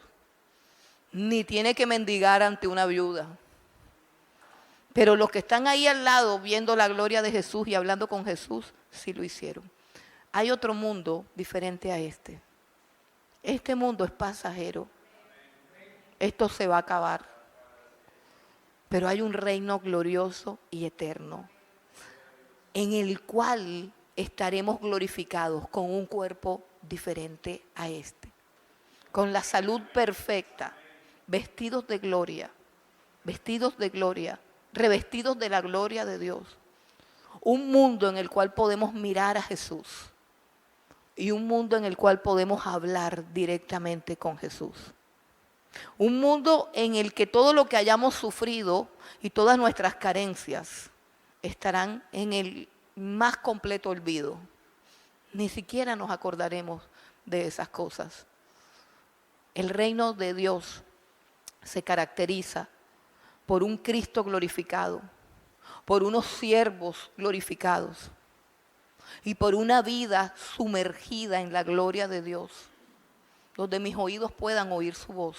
ni tiene que mendigar ante una viuda. Pero los que están ahí al lado viendo la gloria de Jesús y hablando con Jesús, sí lo hicieron. Hay otro mundo diferente a este. Este mundo es pasajero. Esto se va a acabar. Pero hay un reino glorioso y eterno, en el cual estaremos glorificados con un cuerpo diferente a este, con la salud perfecta, vestidos de gloria, revestidos de la gloria de Dios. Un mundo en el cual podemos mirar a Jesús y un mundo en el cual podemos hablar directamente con Jesús. Un mundo en el que todo lo que hayamos sufrido y todas nuestras carencias estarán en el más completo olvido. Ni siquiera nos acordaremos de esas cosas. El reino de Dios se caracteriza por un Cristo glorificado, por unos siervos glorificados y por una vida sumergida en la gloria de Dios, donde mis oídos puedan oír su voz,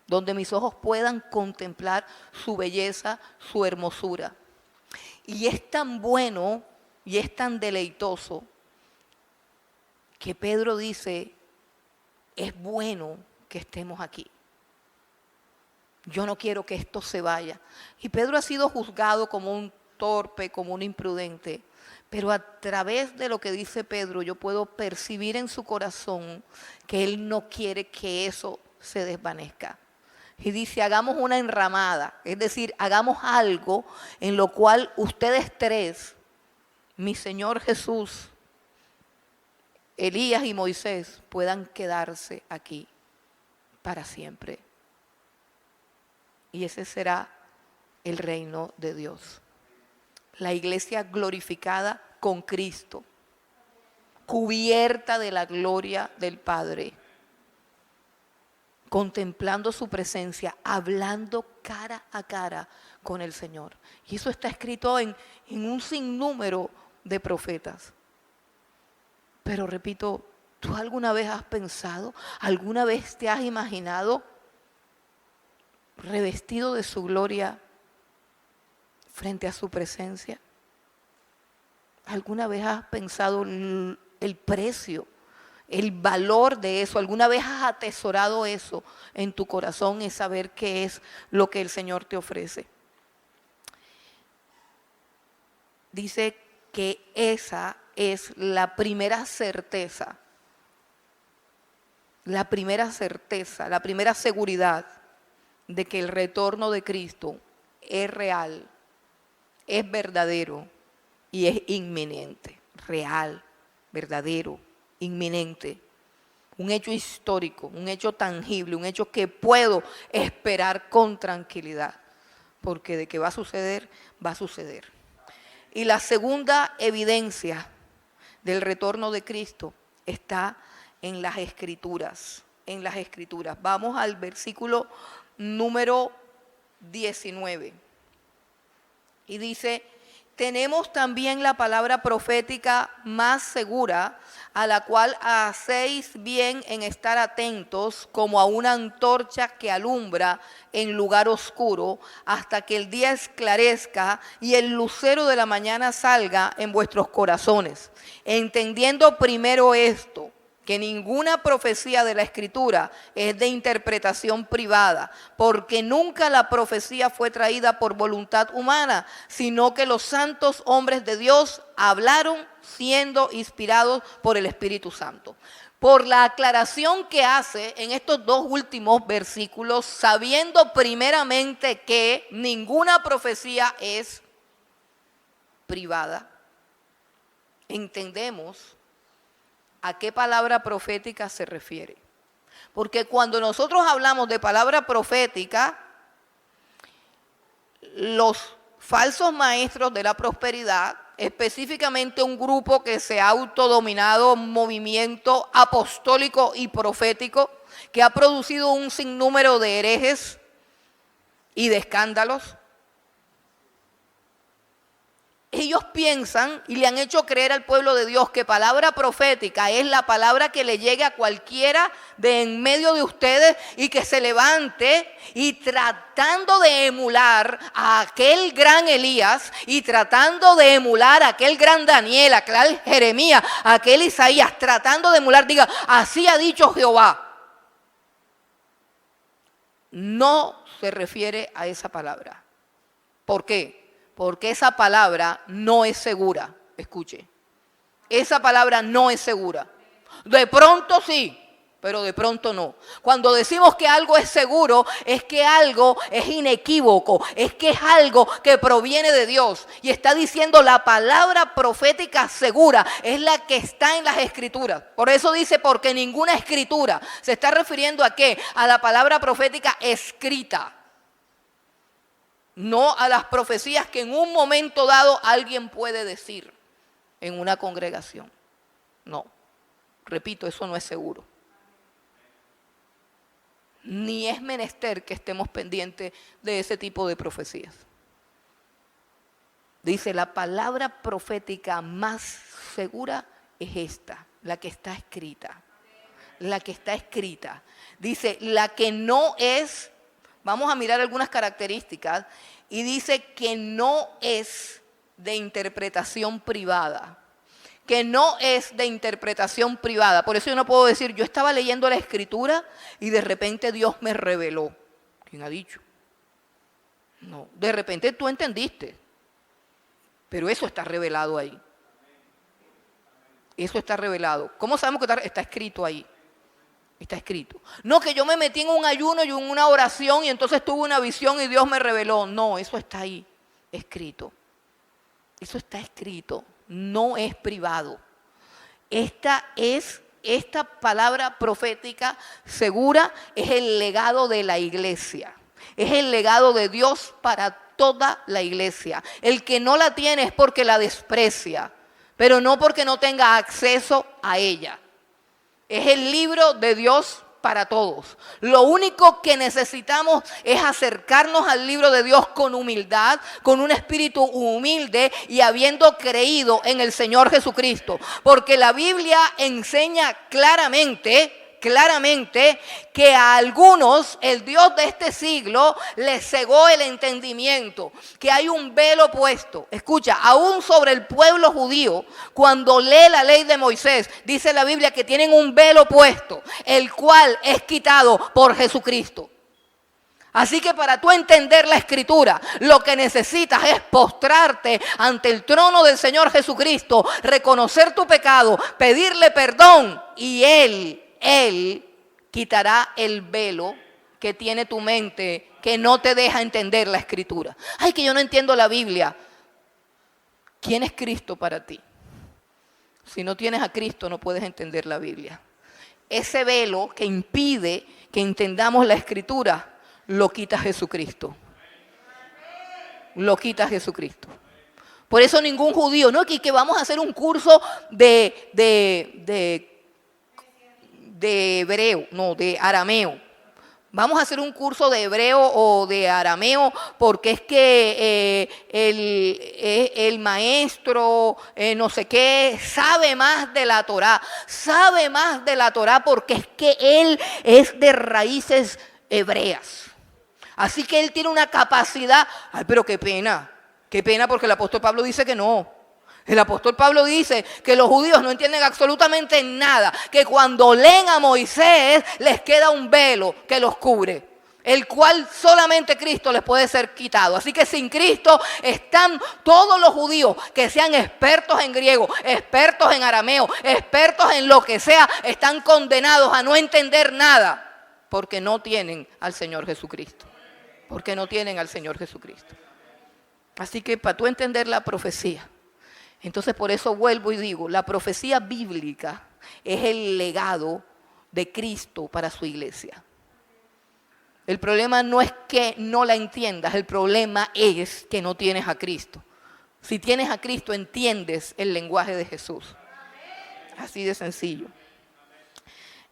donde mis ojos puedan contemplar su belleza, su hermosura. Y es tan bueno y es tan deleitoso que Pedro dice, es bueno que estemos aquí. Yo no quiero que esto se vaya. Y Pedro ha sido juzgado como un torpe, como un imprudente. Pero a través de lo que dice Pedro, yo puedo percibir en su corazón que él no quiere que eso se desvanezca. Y dice, hagamos una enramada, es decir, hagamos algo en lo cual ustedes tres, mi Señor Jesús, Elías y Moisés, puedan quedarse aquí para siempre. Y ese será el reino de Dios. La iglesia glorificada con Cristo, cubierta de la gloria del Padre, contemplando su presencia, hablando cara a cara con el Señor. Y eso está escrito en un sinnúmero de profetas. Pero repito, ¿tú alguna vez has pensado, alguna vez te has imaginado revestido de su gloria frente a su presencia? ¿Alguna vez has pensado el precio, el valor de eso? ¿Alguna vez has atesorado eso en tu corazón y saber qué es lo que el Señor te ofrece? Dice que esa es la primera certeza, la primera seguridad de que el retorno de Cristo es real, es verdadero y es inminente. Real, verdadero, inminente. Un hecho histórico, un hecho tangible, un hecho que puedo esperar con tranquilidad. Porque de que va a suceder, va a suceder. Y la segunda evidencia del retorno de Cristo está en las Escrituras. En las Escrituras. Vamos al versículo número 19. Y dice, tenemos también la palabra profética más segura, a la cual hacéis bien en estar atentos como a una antorcha que alumbra en lugar oscuro, hasta que el día esclarezca y el lucero de la mañana salga en vuestros corazones. Entendiendo primero esto, que ninguna profecía de la Escritura es de interpretación privada, porque nunca la profecía fue traída por voluntad humana, sino que los santos hombres de Dios hablaron siendo inspirados por el Espíritu Santo. Por la aclaración que hace en estos dos últimos versículos, sabiendo primeramente que ninguna profecía es privada, entendemos ¿a qué palabra profética se refiere? Porque cuando nosotros hablamos de palabra profética, los falsos maestros de la prosperidad, específicamente un grupo que se ha autodominado movimiento apostólico y profético, que ha producido un sinnúmero de herejes y de escándalos. Ellos piensan y le han hecho creer al pueblo de Dios que palabra profética es la palabra que le llegue a cualquiera de en medio de ustedes y que se levante y tratando de emular a aquel gran Elías y tratando de emular a aquel gran Daniel, aquel Jeremías, aquel Isaías, tratando de emular, diga, así ha dicho Jehová. No se refiere a esa palabra. ¿Por qué? Porque esa palabra no es segura. Escuche, esa palabra no es segura. De pronto sí, pero de pronto no. Cuando decimos que algo es seguro, es que algo es inequívoco, es que es algo que proviene de Dios. Y está diciendo la palabra profética segura, es la que está en las escrituras. Por eso dice, porque ninguna escritura. Se está refiriendo a ¿qué? A la palabra profética escrita. No a las profecías que en un momento dado alguien puede decir en una congregación. No, repito, eso no es seguro. Ni es menester que estemos pendientes de ese tipo de profecías. Dice, la palabra profética más segura es esta, la que está escrita. La que está escrita. Dice, la que no es... Vamos a mirar algunas características y dice que no es de interpretación privada. Que no es de interpretación privada. Por eso yo no puedo decir, yo estaba leyendo la escritura y de repente Dios me reveló. ¿Quién ha dicho? No, de repente tú entendiste. Pero eso está revelado ahí. Eso está revelado. ¿Cómo sabemos que está escrito ahí? Está escrito. No que yo me metí en un ayuno y en una oración y entonces tuve una visión y Dios me reveló. No, eso está ahí, escrito. Eso está escrito, no es privado. Esta palabra profética segura es el legado de la iglesia. Es el legado de Dios para toda la iglesia. El que no la tiene es porque la desprecia, pero no porque no tenga acceso a ella. Es el libro de Dios para todos. Lo único que necesitamos es acercarnos al libro de Dios con humildad, con un espíritu humilde y habiendo creído en el Señor Jesucristo. Porque la Biblia enseña claramente que a algunos el Dios de este siglo les cegó el entendimiento, que hay un velo puesto. Escucha, aún sobre el pueblo judío, cuando lee la ley de Moisés, dice la Biblia que tienen un velo puesto, el cual es quitado por Jesucristo. Así que para tú entender la escritura, lo que necesitas es postrarte ante el trono del Señor Jesucristo, reconocer tu pecado, pedirle perdón y Él quitará el velo que tiene tu mente, que no te deja entender la escritura. Ay, que yo no entiendo la Biblia. ¿Quién es Cristo para ti? Si no tienes a Cristo, no puedes entender la Biblia. Ese velo que impide que entendamos la escritura, lo quita Jesucristo. Lo quita Jesucristo. Por eso ningún judío, no, que vamos a hacer un curso de hebreo, no, de arameo. Vamos a hacer un curso de hebreo o de arameo porque es que el maestro no sé qué sabe más de la Torá. Sabe más de la Torá porque es que él es de raíces hebreas. Así que él tiene una capacidad. Ay, pero qué pena porque el apóstol Pablo dice que no. El apóstol Pablo dice que los judíos no entienden absolutamente nada, que cuando leen a Moisés les queda un velo que los cubre, el cual solamente Cristo les puede ser quitado. Así que sin Cristo están todos los judíos que sean expertos en griego, expertos en arameo, expertos en lo que sea, están condenados a no entender nada porque no tienen al Señor Jesucristo. Porque no tienen al Señor Jesucristo. Así que para tú entender la profecía, entonces por eso vuelvo y digo, la profecía bíblica es el legado de Cristo para su iglesia. El problema no es que no la entiendas, el problema es que no tienes a Cristo. Si tienes a Cristo, entiendes el lenguaje de Jesús. Así de sencillo.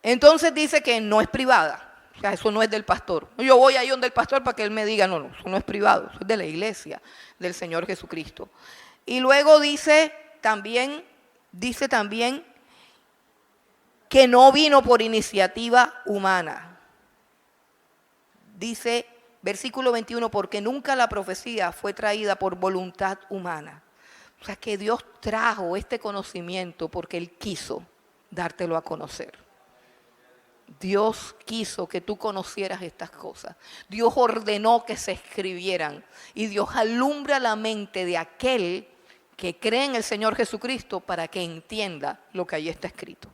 Entonces dice que no es privada. O sea, eso no es del pastor. Yo voy ahí donde el pastor para que él me diga, no, eso no es privado, eso es de la iglesia del Señor Jesucristo. Y luego dice también que no vino por iniciativa humana. Dice, versículo 21, porque nunca la profecía fue traída por voluntad humana. O sea, que Dios trajo este conocimiento porque Él quiso dártelo a conocer. Dios quiso que tú conocieras estas cosas. Dios ordenó que se escribieran. Y Dios alumbra la mente de aquel que cree en el Señor Jesucristo para que entienda lo que ahí está escrito.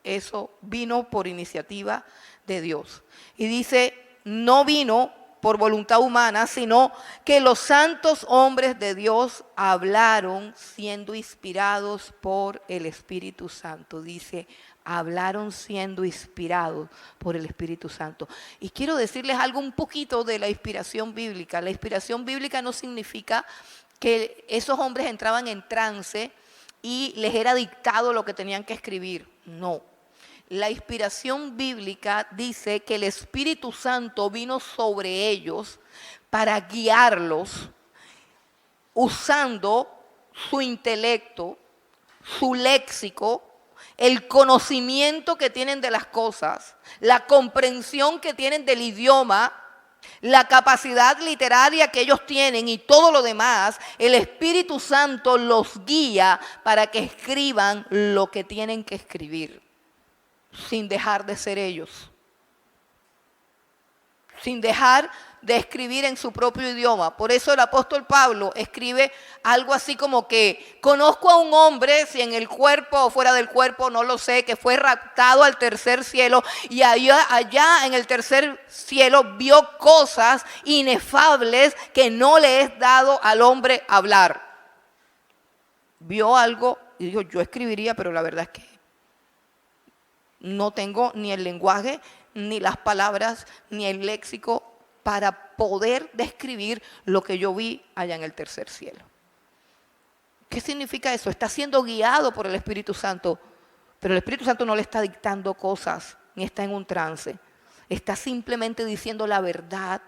Eso vino por iniciativa de Dios. Y dice, no vino por voluntad humana, sino que los santos hombres de Dios hablaron siendo inspirados por el Espíritu Santo. Dice, hablaron siendo inspirados por el Espíritu Santo. Y quiero decirles algo un poquito de la inspiración bíblica. La inspiración bíblica no significa que esos hombres entraban en trance y les era dictado lo que tenían que escribir. No. La inspiración bíblica dice que el Espíritu Santo vino sobre ellos para guiarlos usando su intelecto, su léxico, el conocimiento que tienen de las cosas, la comprensión que tienen del idioma, la capacidad literaria que ellos tienen y todo lo demás. El Espíritu Santo los guía para que escriban lo que tienen que escribir, sin dejar de ser ellos, sin dejar de escribir en su propio idioma. Por eso el apóstol Pablo escribe algo así como que conozco a un hombre, si en el cuerpo o fuera del cuerpo, no lo sé, que fue raptado al tercer cielo y allá en el tercer cielo vio cosas inefables que no le es dado al hombre hablar. Vio algo y dijo, yo escribiría, pero la verdad es que no tengo ni el lenguaje, ni las palabras, ni el léxico para poder describir lo que yo vi allá en el tercer cielo. ¿Qué significa eso? Está siendo guiado por el Espíritu Santo, pero el Espíritu Santo no le está dictando cosas, ni está en un trance. Está simplemente diciendo la verdad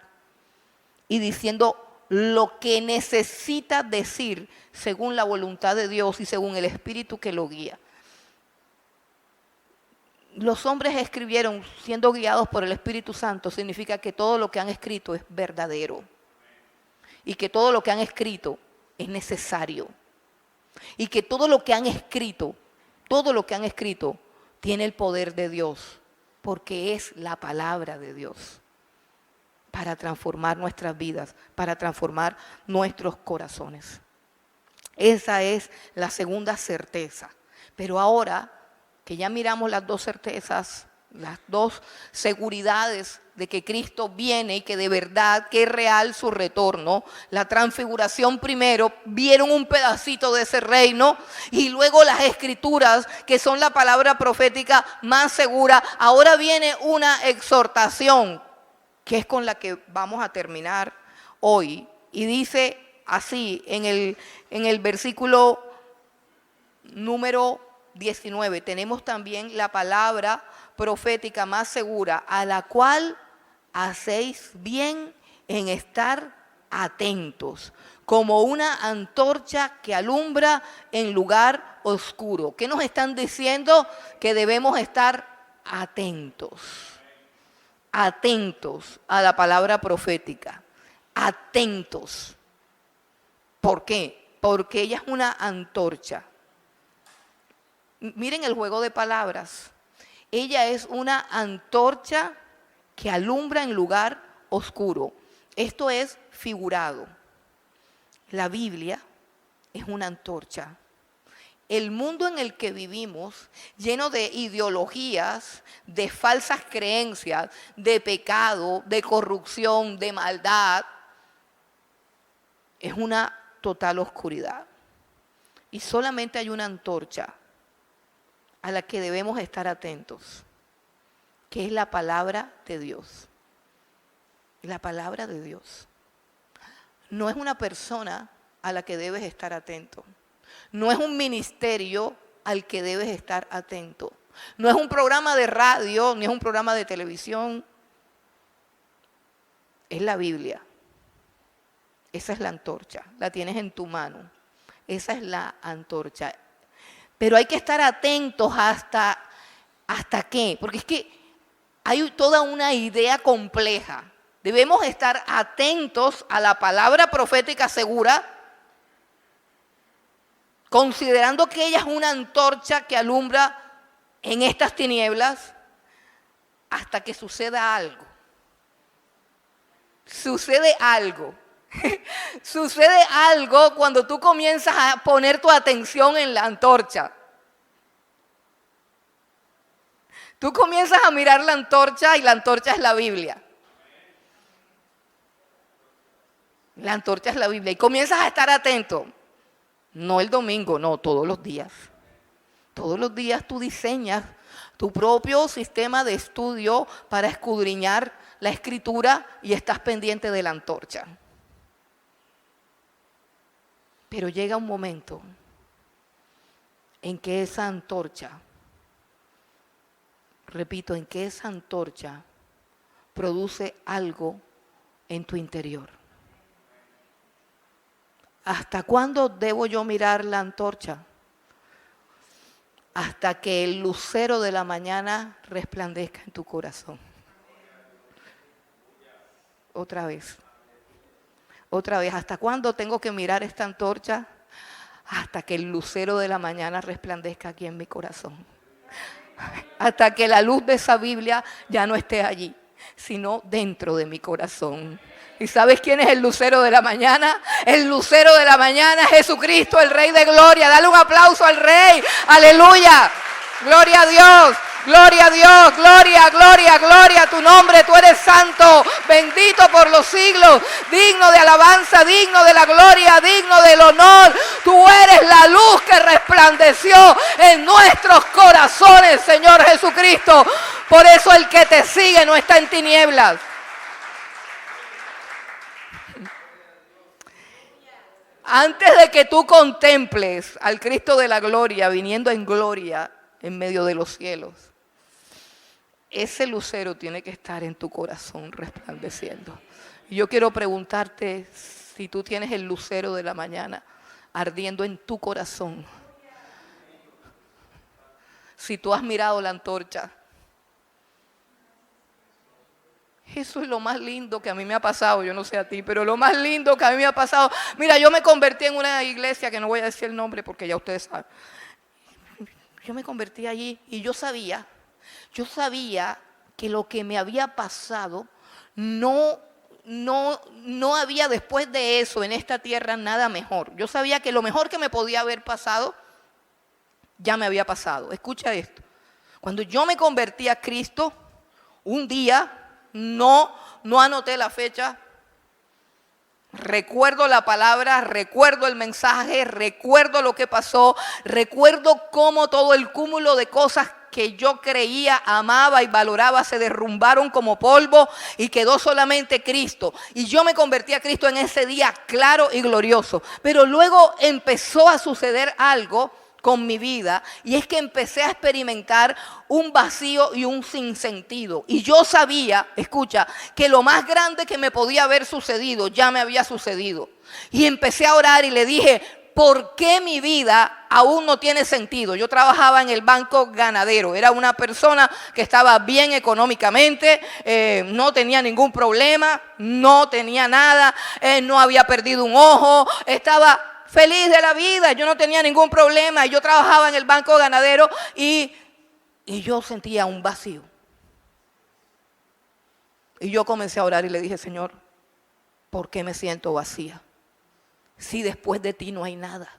y diciendo lo que necesita decir según la voluntad de Dios y según el Espíritu que lo guía. Los hombres escribieron siendo guiados por el Espíritu Santo, significa que todo lo que han escrito es verdadero y que todo lo que han escrito es necesario y que todo lo que han escrito tiene el poder de Dios porque es la palabra de Dios para transformar nuestras vidas, para transformar nuestros corazones. Esa es la segunda certeza. Pero ahora que ya miramos las dos certezas, las dos seguridades de que Cristo viene y que de verdad, que es real su retorno, la transfiguración primero, vieron un pedacito de ese reino y luego las escrituras, que son la palabra profética más segura. Ahora viene una exhortación, que es con la que vamos a terminar hoy. Y dice así en el versículo número 19, tenemos también la palabra profética más segura, a la cual hacéis bien en estar atentos, como una antorcha que alumbra en lugar oscuro. ¿Qué nos están diciendo? Que debemos estar atentos, atentos a la palabra profética, atentos. ¿Por qué? Porque ella es una antorcha. Miren el juego de palabras. Ella es una antorcha que alumbra en lugar oscuro. Esto es figurado. La Biblia es una antorcha. El mundo en el que vivimos, lleno de ideologías, de falsas creencias, de pecado, de corrupción, de maldad, es una total oscuridad. Y solamente hay una antorcha a la que debemos estar atentos, que es la palabra de Dios. La palabra de Dios. No es una persona a la que debes estar atento. No es un ministerio al que debes estar atento. No es un programa de radio, ni es un programa de televisión. Es la Biblia. Esa es la antorcha. La tienes en tu mano. Esa es la antorcha. Pero hay que estar atentos hasta qué. Porque es que hay toda una idea compleja. Debemos estar atentos a la palabra profética segura, considerando que ella es una antorcha que alumbra en estas tinieblas hasta que suceda algo. Sucede algo. Sucede algo cuando tú comienzas a poner tu atención en la antorcha. Tú comienzas a mirar la antorcha y la antorcha es la Biblia. La antorcha es la Biblia y comienzas a estar atento. No el domingo, no, todos los días. Todos los días tú diseñas tu propio sistema de estudio para escudriñar la Escritura y estás pendiente de la antorcha. Pero llega un momento en que esa antorcha, repito, en que esa antorcha produce algo en tu interior. ¿Hasta cuándo debo yo mirar la antorcha? Hasta que el lucero de la mañana resplandezca en tu corazón. Otra vez. ¿Hasta cuándo tengo que mirar esta antorcha? Hasta que el lucero de la mañana resplandezca aquí en mi corazón. Hasta que la luz de esa Biblia ya no esté allí, sino dentro de mi corazón. ¿Y sabes quién es el lucero de la mañana? El lucero de la mañana es Jesucristo, el Rey de Gloria. Dale un aplauso al Rey. ¡Aleluya! ¡Gloria a Dios! ¡Gloria a Dios! ¡Gloria, gloria, gloria a tu nombre! Tú eres santo, bendito por los siglos, digno de alabanza, digno de la gloria, digno del honor. Tú eres la luz que resplandeció en nuestros corazones, Señor Jesucristo. Por eso el que te sigue no está en tinieblas. Antes de que tú contemples al Cristo de la gloria viniendo en gloria en medio de los cielos, ese lucero tiene que estar en tu corazón resplandeciendo. Y yo quiero preguntarte si tú tienes el lucero de la mañana ardiendo en tu corazón. Si tú has mirado la antorcha. Eso es lo más lindo que a mí me ha pasado, yo no sé a ti, pero lo más lindo que a mí me ha pasado. Mira, yo me convertí en una iglesia, que no voy a decir el nombre porque ya ustedes saben. Yo me convertí allí y yo sabía que lo que me había pasado, no había después de eso en esta tierra nada mejor. Yo sabía que lo mejor que me podía haber pasado, ya me había pasado. Escucha esto. Cuando yo me convertí a Cristo, un día, no anoté la fecha, recuerdo la palabra, recuerdo el mensaje, recuerdo lo que pasó, recuerdo cómo todo el cúmulo de cosas que yo creía, amaba y valoraba se derrumbaron como polvo y quedó solamente Cristo. Y yo me convertí a Cristo en ese día claro y glorioso. Pero luego empezó a suceder algo con mi vida, y es que empecé a experimentar un vacío y un sinsentido. Y yo sabía, escucha, que lo más grande que me podía haber sucedido, ya me había sucedido. Y empecé a orar y le dije, ¿por qué mi vida aún no tiene sentido? Yo trabajaba en el Banco Ganadero, era una persona que estaba bien económicamente, no tenía ningún problema, no tenía nada, no había perdido un ojo, estaba feliz de la vida, yo no tenía ningún problema. Yo trabajaba en el Banco Ganadero y yo sentía un vacío. Y yo comencé a orar y le dije, Señor, ¿por qué me siento vacía? Si después de ti no hay nada.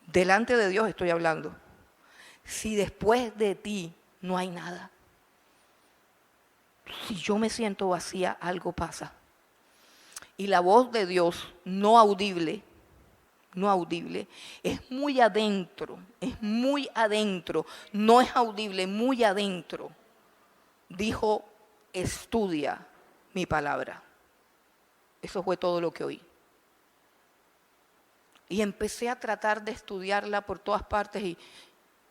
Delante de Dios estoy hablando. Si después de ti no hay nada. Si yo me siento vacía, algo pasa. Y la voz de Dios no audible, es muy adentro, no es audible, muy adentro. Dijo, estudia mi palabra. Eso fue todo lo que oí. Y empecé a tratar de estudiarla por todas partes y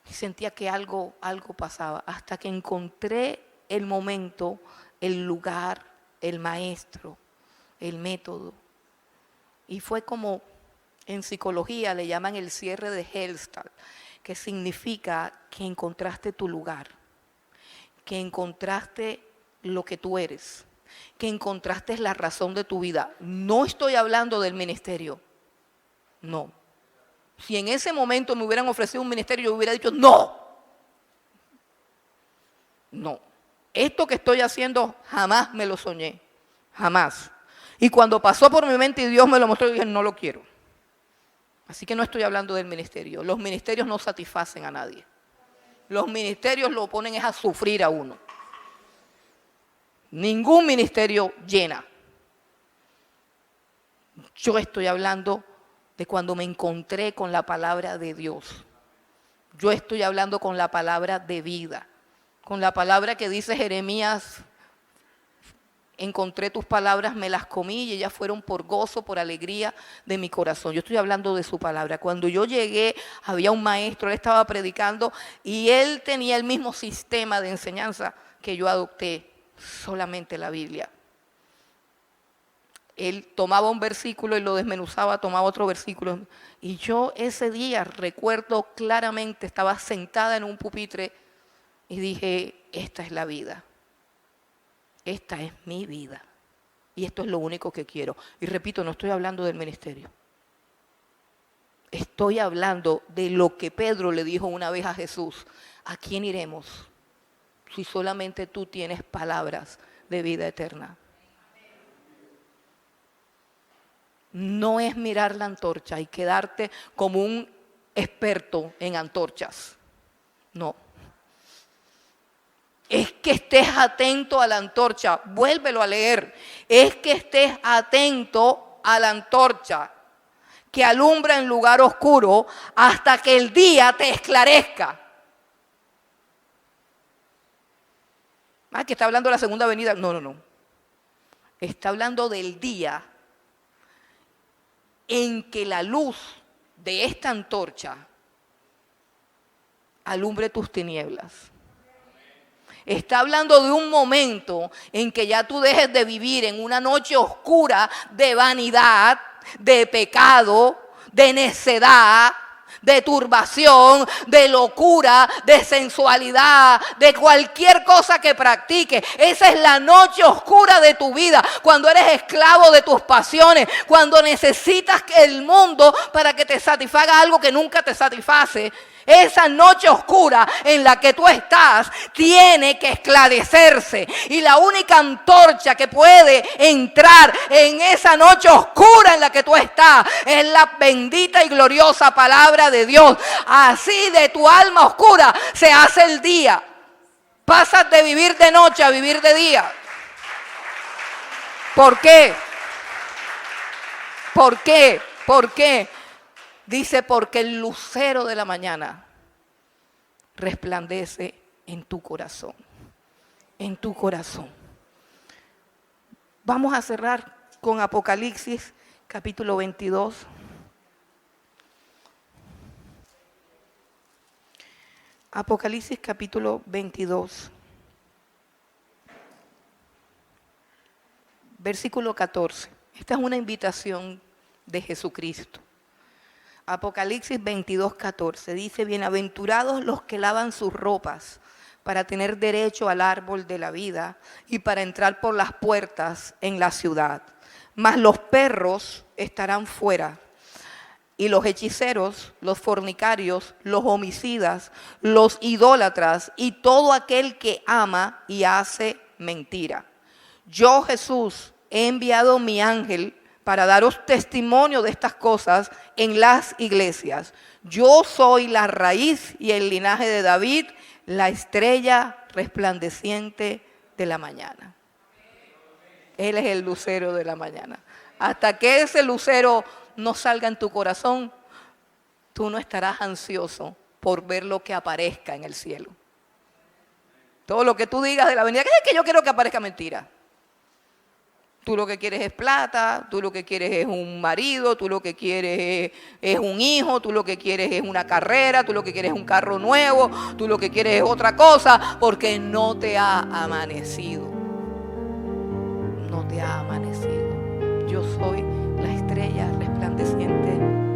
sentía que algo pasaba, hasta que encontré el momento, el lugar, el maestro, el método. Y fue como en psicología le llaman el cierre de Gestalt, que significa que encontraste tu lugar, que encontraste lo que tú eres, que encontraste la razón de tu vida. No estoy hablando del ministerio, no. Si en ese momento me hubieran ofrecido un ministerio, yo hubiera dicho, no. Esto que estoy haciendo jamás me lo soñé, jamás. Y cuando pasó por mi mente y Dios me lo mostró, yo dije, no lo quiero. Así que no estoy hablando del ministerio. Los ministerios no satisfacen a nadie. Los ministerios lo ponen es a sufrir a uno. Ningún ministerio llena. Yo estoy hablando de cuando me encontré con la palabra de Dios. Yo estoy hablando con la palabra de vida, con la palabra que dice Jeremías, encontré tus palabras, me las comí y ellas fueron por gozo, por alegría de mi corazón. Yo estoy hablando de su palabra. Cuando yo llegué, había un maestro, él estaba predicando y él tenía el mismo sistema de enseñanza que yo adopté, solamente la Biblia. Él tomaba un versículo y lo desmenuzaba, tomaba otro versículo. Y yo ese día, recuerdo claramente, estaba sentada en un pupitre y dije, esta es la vida. Esta es mi vida. Y esto es lo único que quiero. Y repito, no estoy hablando del ministerio. Estoy hablando de lo que Pedro le dijo una vez a Jesús. ¿A quién iremos si solamente tú tienes palabras de vida eterna? No es mirar la antorcha y quedarte como un experto en antorchas. No. Es que estés atento a la antorcha. Vuélvelo a leer. Es que estés atento a la antorcha que alumbra en lugar oscuro hasta que el día te esclarezca. Que está hablando de la segunda venida. No. Está hablando del día en que la luz de esta antorcha alumbre tus tinieblas. Está hablando de un momento en que ya tú dejes de vivir en una noche oscura de vanidad, de pecado, de necedad, de turbación, de locura, de sensualidad, de cualquier cosa que practiques. Esa es la noche oscura de tu vida, cuando eres esclavo de tus pasiones, cuando necesitas el mundo para que te satisfaga algo que nunca te satisface. Esa noche oscura en la que tú estás tiene que esclarecerse. Y la única antorcha que puede entrar en esa noche oscura en la que tú estás es la bendita y gloriosa palabra de Dios. Así de tu alma oscura se hace el día. Pasas de vivir de noche a vivir de día. ¿Por qué? ¿Por qué? ¿Por qué? Dice, porque el lucero de la mañana resplandece en tu corazón. En tu corazón. Vamos a cerrar con Apocalipsis capítulo 22. Apocalipsis capítulo 22. Versículo 14. Esta es una invitación de Jesucristo. Apocalipsis 22, 14 dice, bienaventurados los que lavan sus ropas para tener derecho al árbol de la vida y para entrar por las puertas en la ciudad. Mas los perros estarán fuera y los hechiceros, los fornicarios, los homicidas, los idólatras y todo aquel que ama y hace mentira. Yo, Jesús, he enviado mi ángel para daros testimonio de estas cosas en las iglesias. Yo soy la raíz y el linaje de David, la estrella resplandeciente de la mañana. Él es el lucero de la mañana. Hasta que ese lucero no salga en tu corazón, tú no estarás ansioso por ver lo que aparezca en el cielo. Todo lo que tú digas de la venida, es que yo quiero que aparezca, mentira. Tú lo que quieres es plata, tú lo que quieres es un marido, tú lo que quieres es un hijo, tú lo que quieres es una carrera, tú lo que quieres es un carro nuevo, tú lo que quieres es otra cosa, porque no te ha amanecido. No te ha amanecido. Yo soy la estrella resplandeciente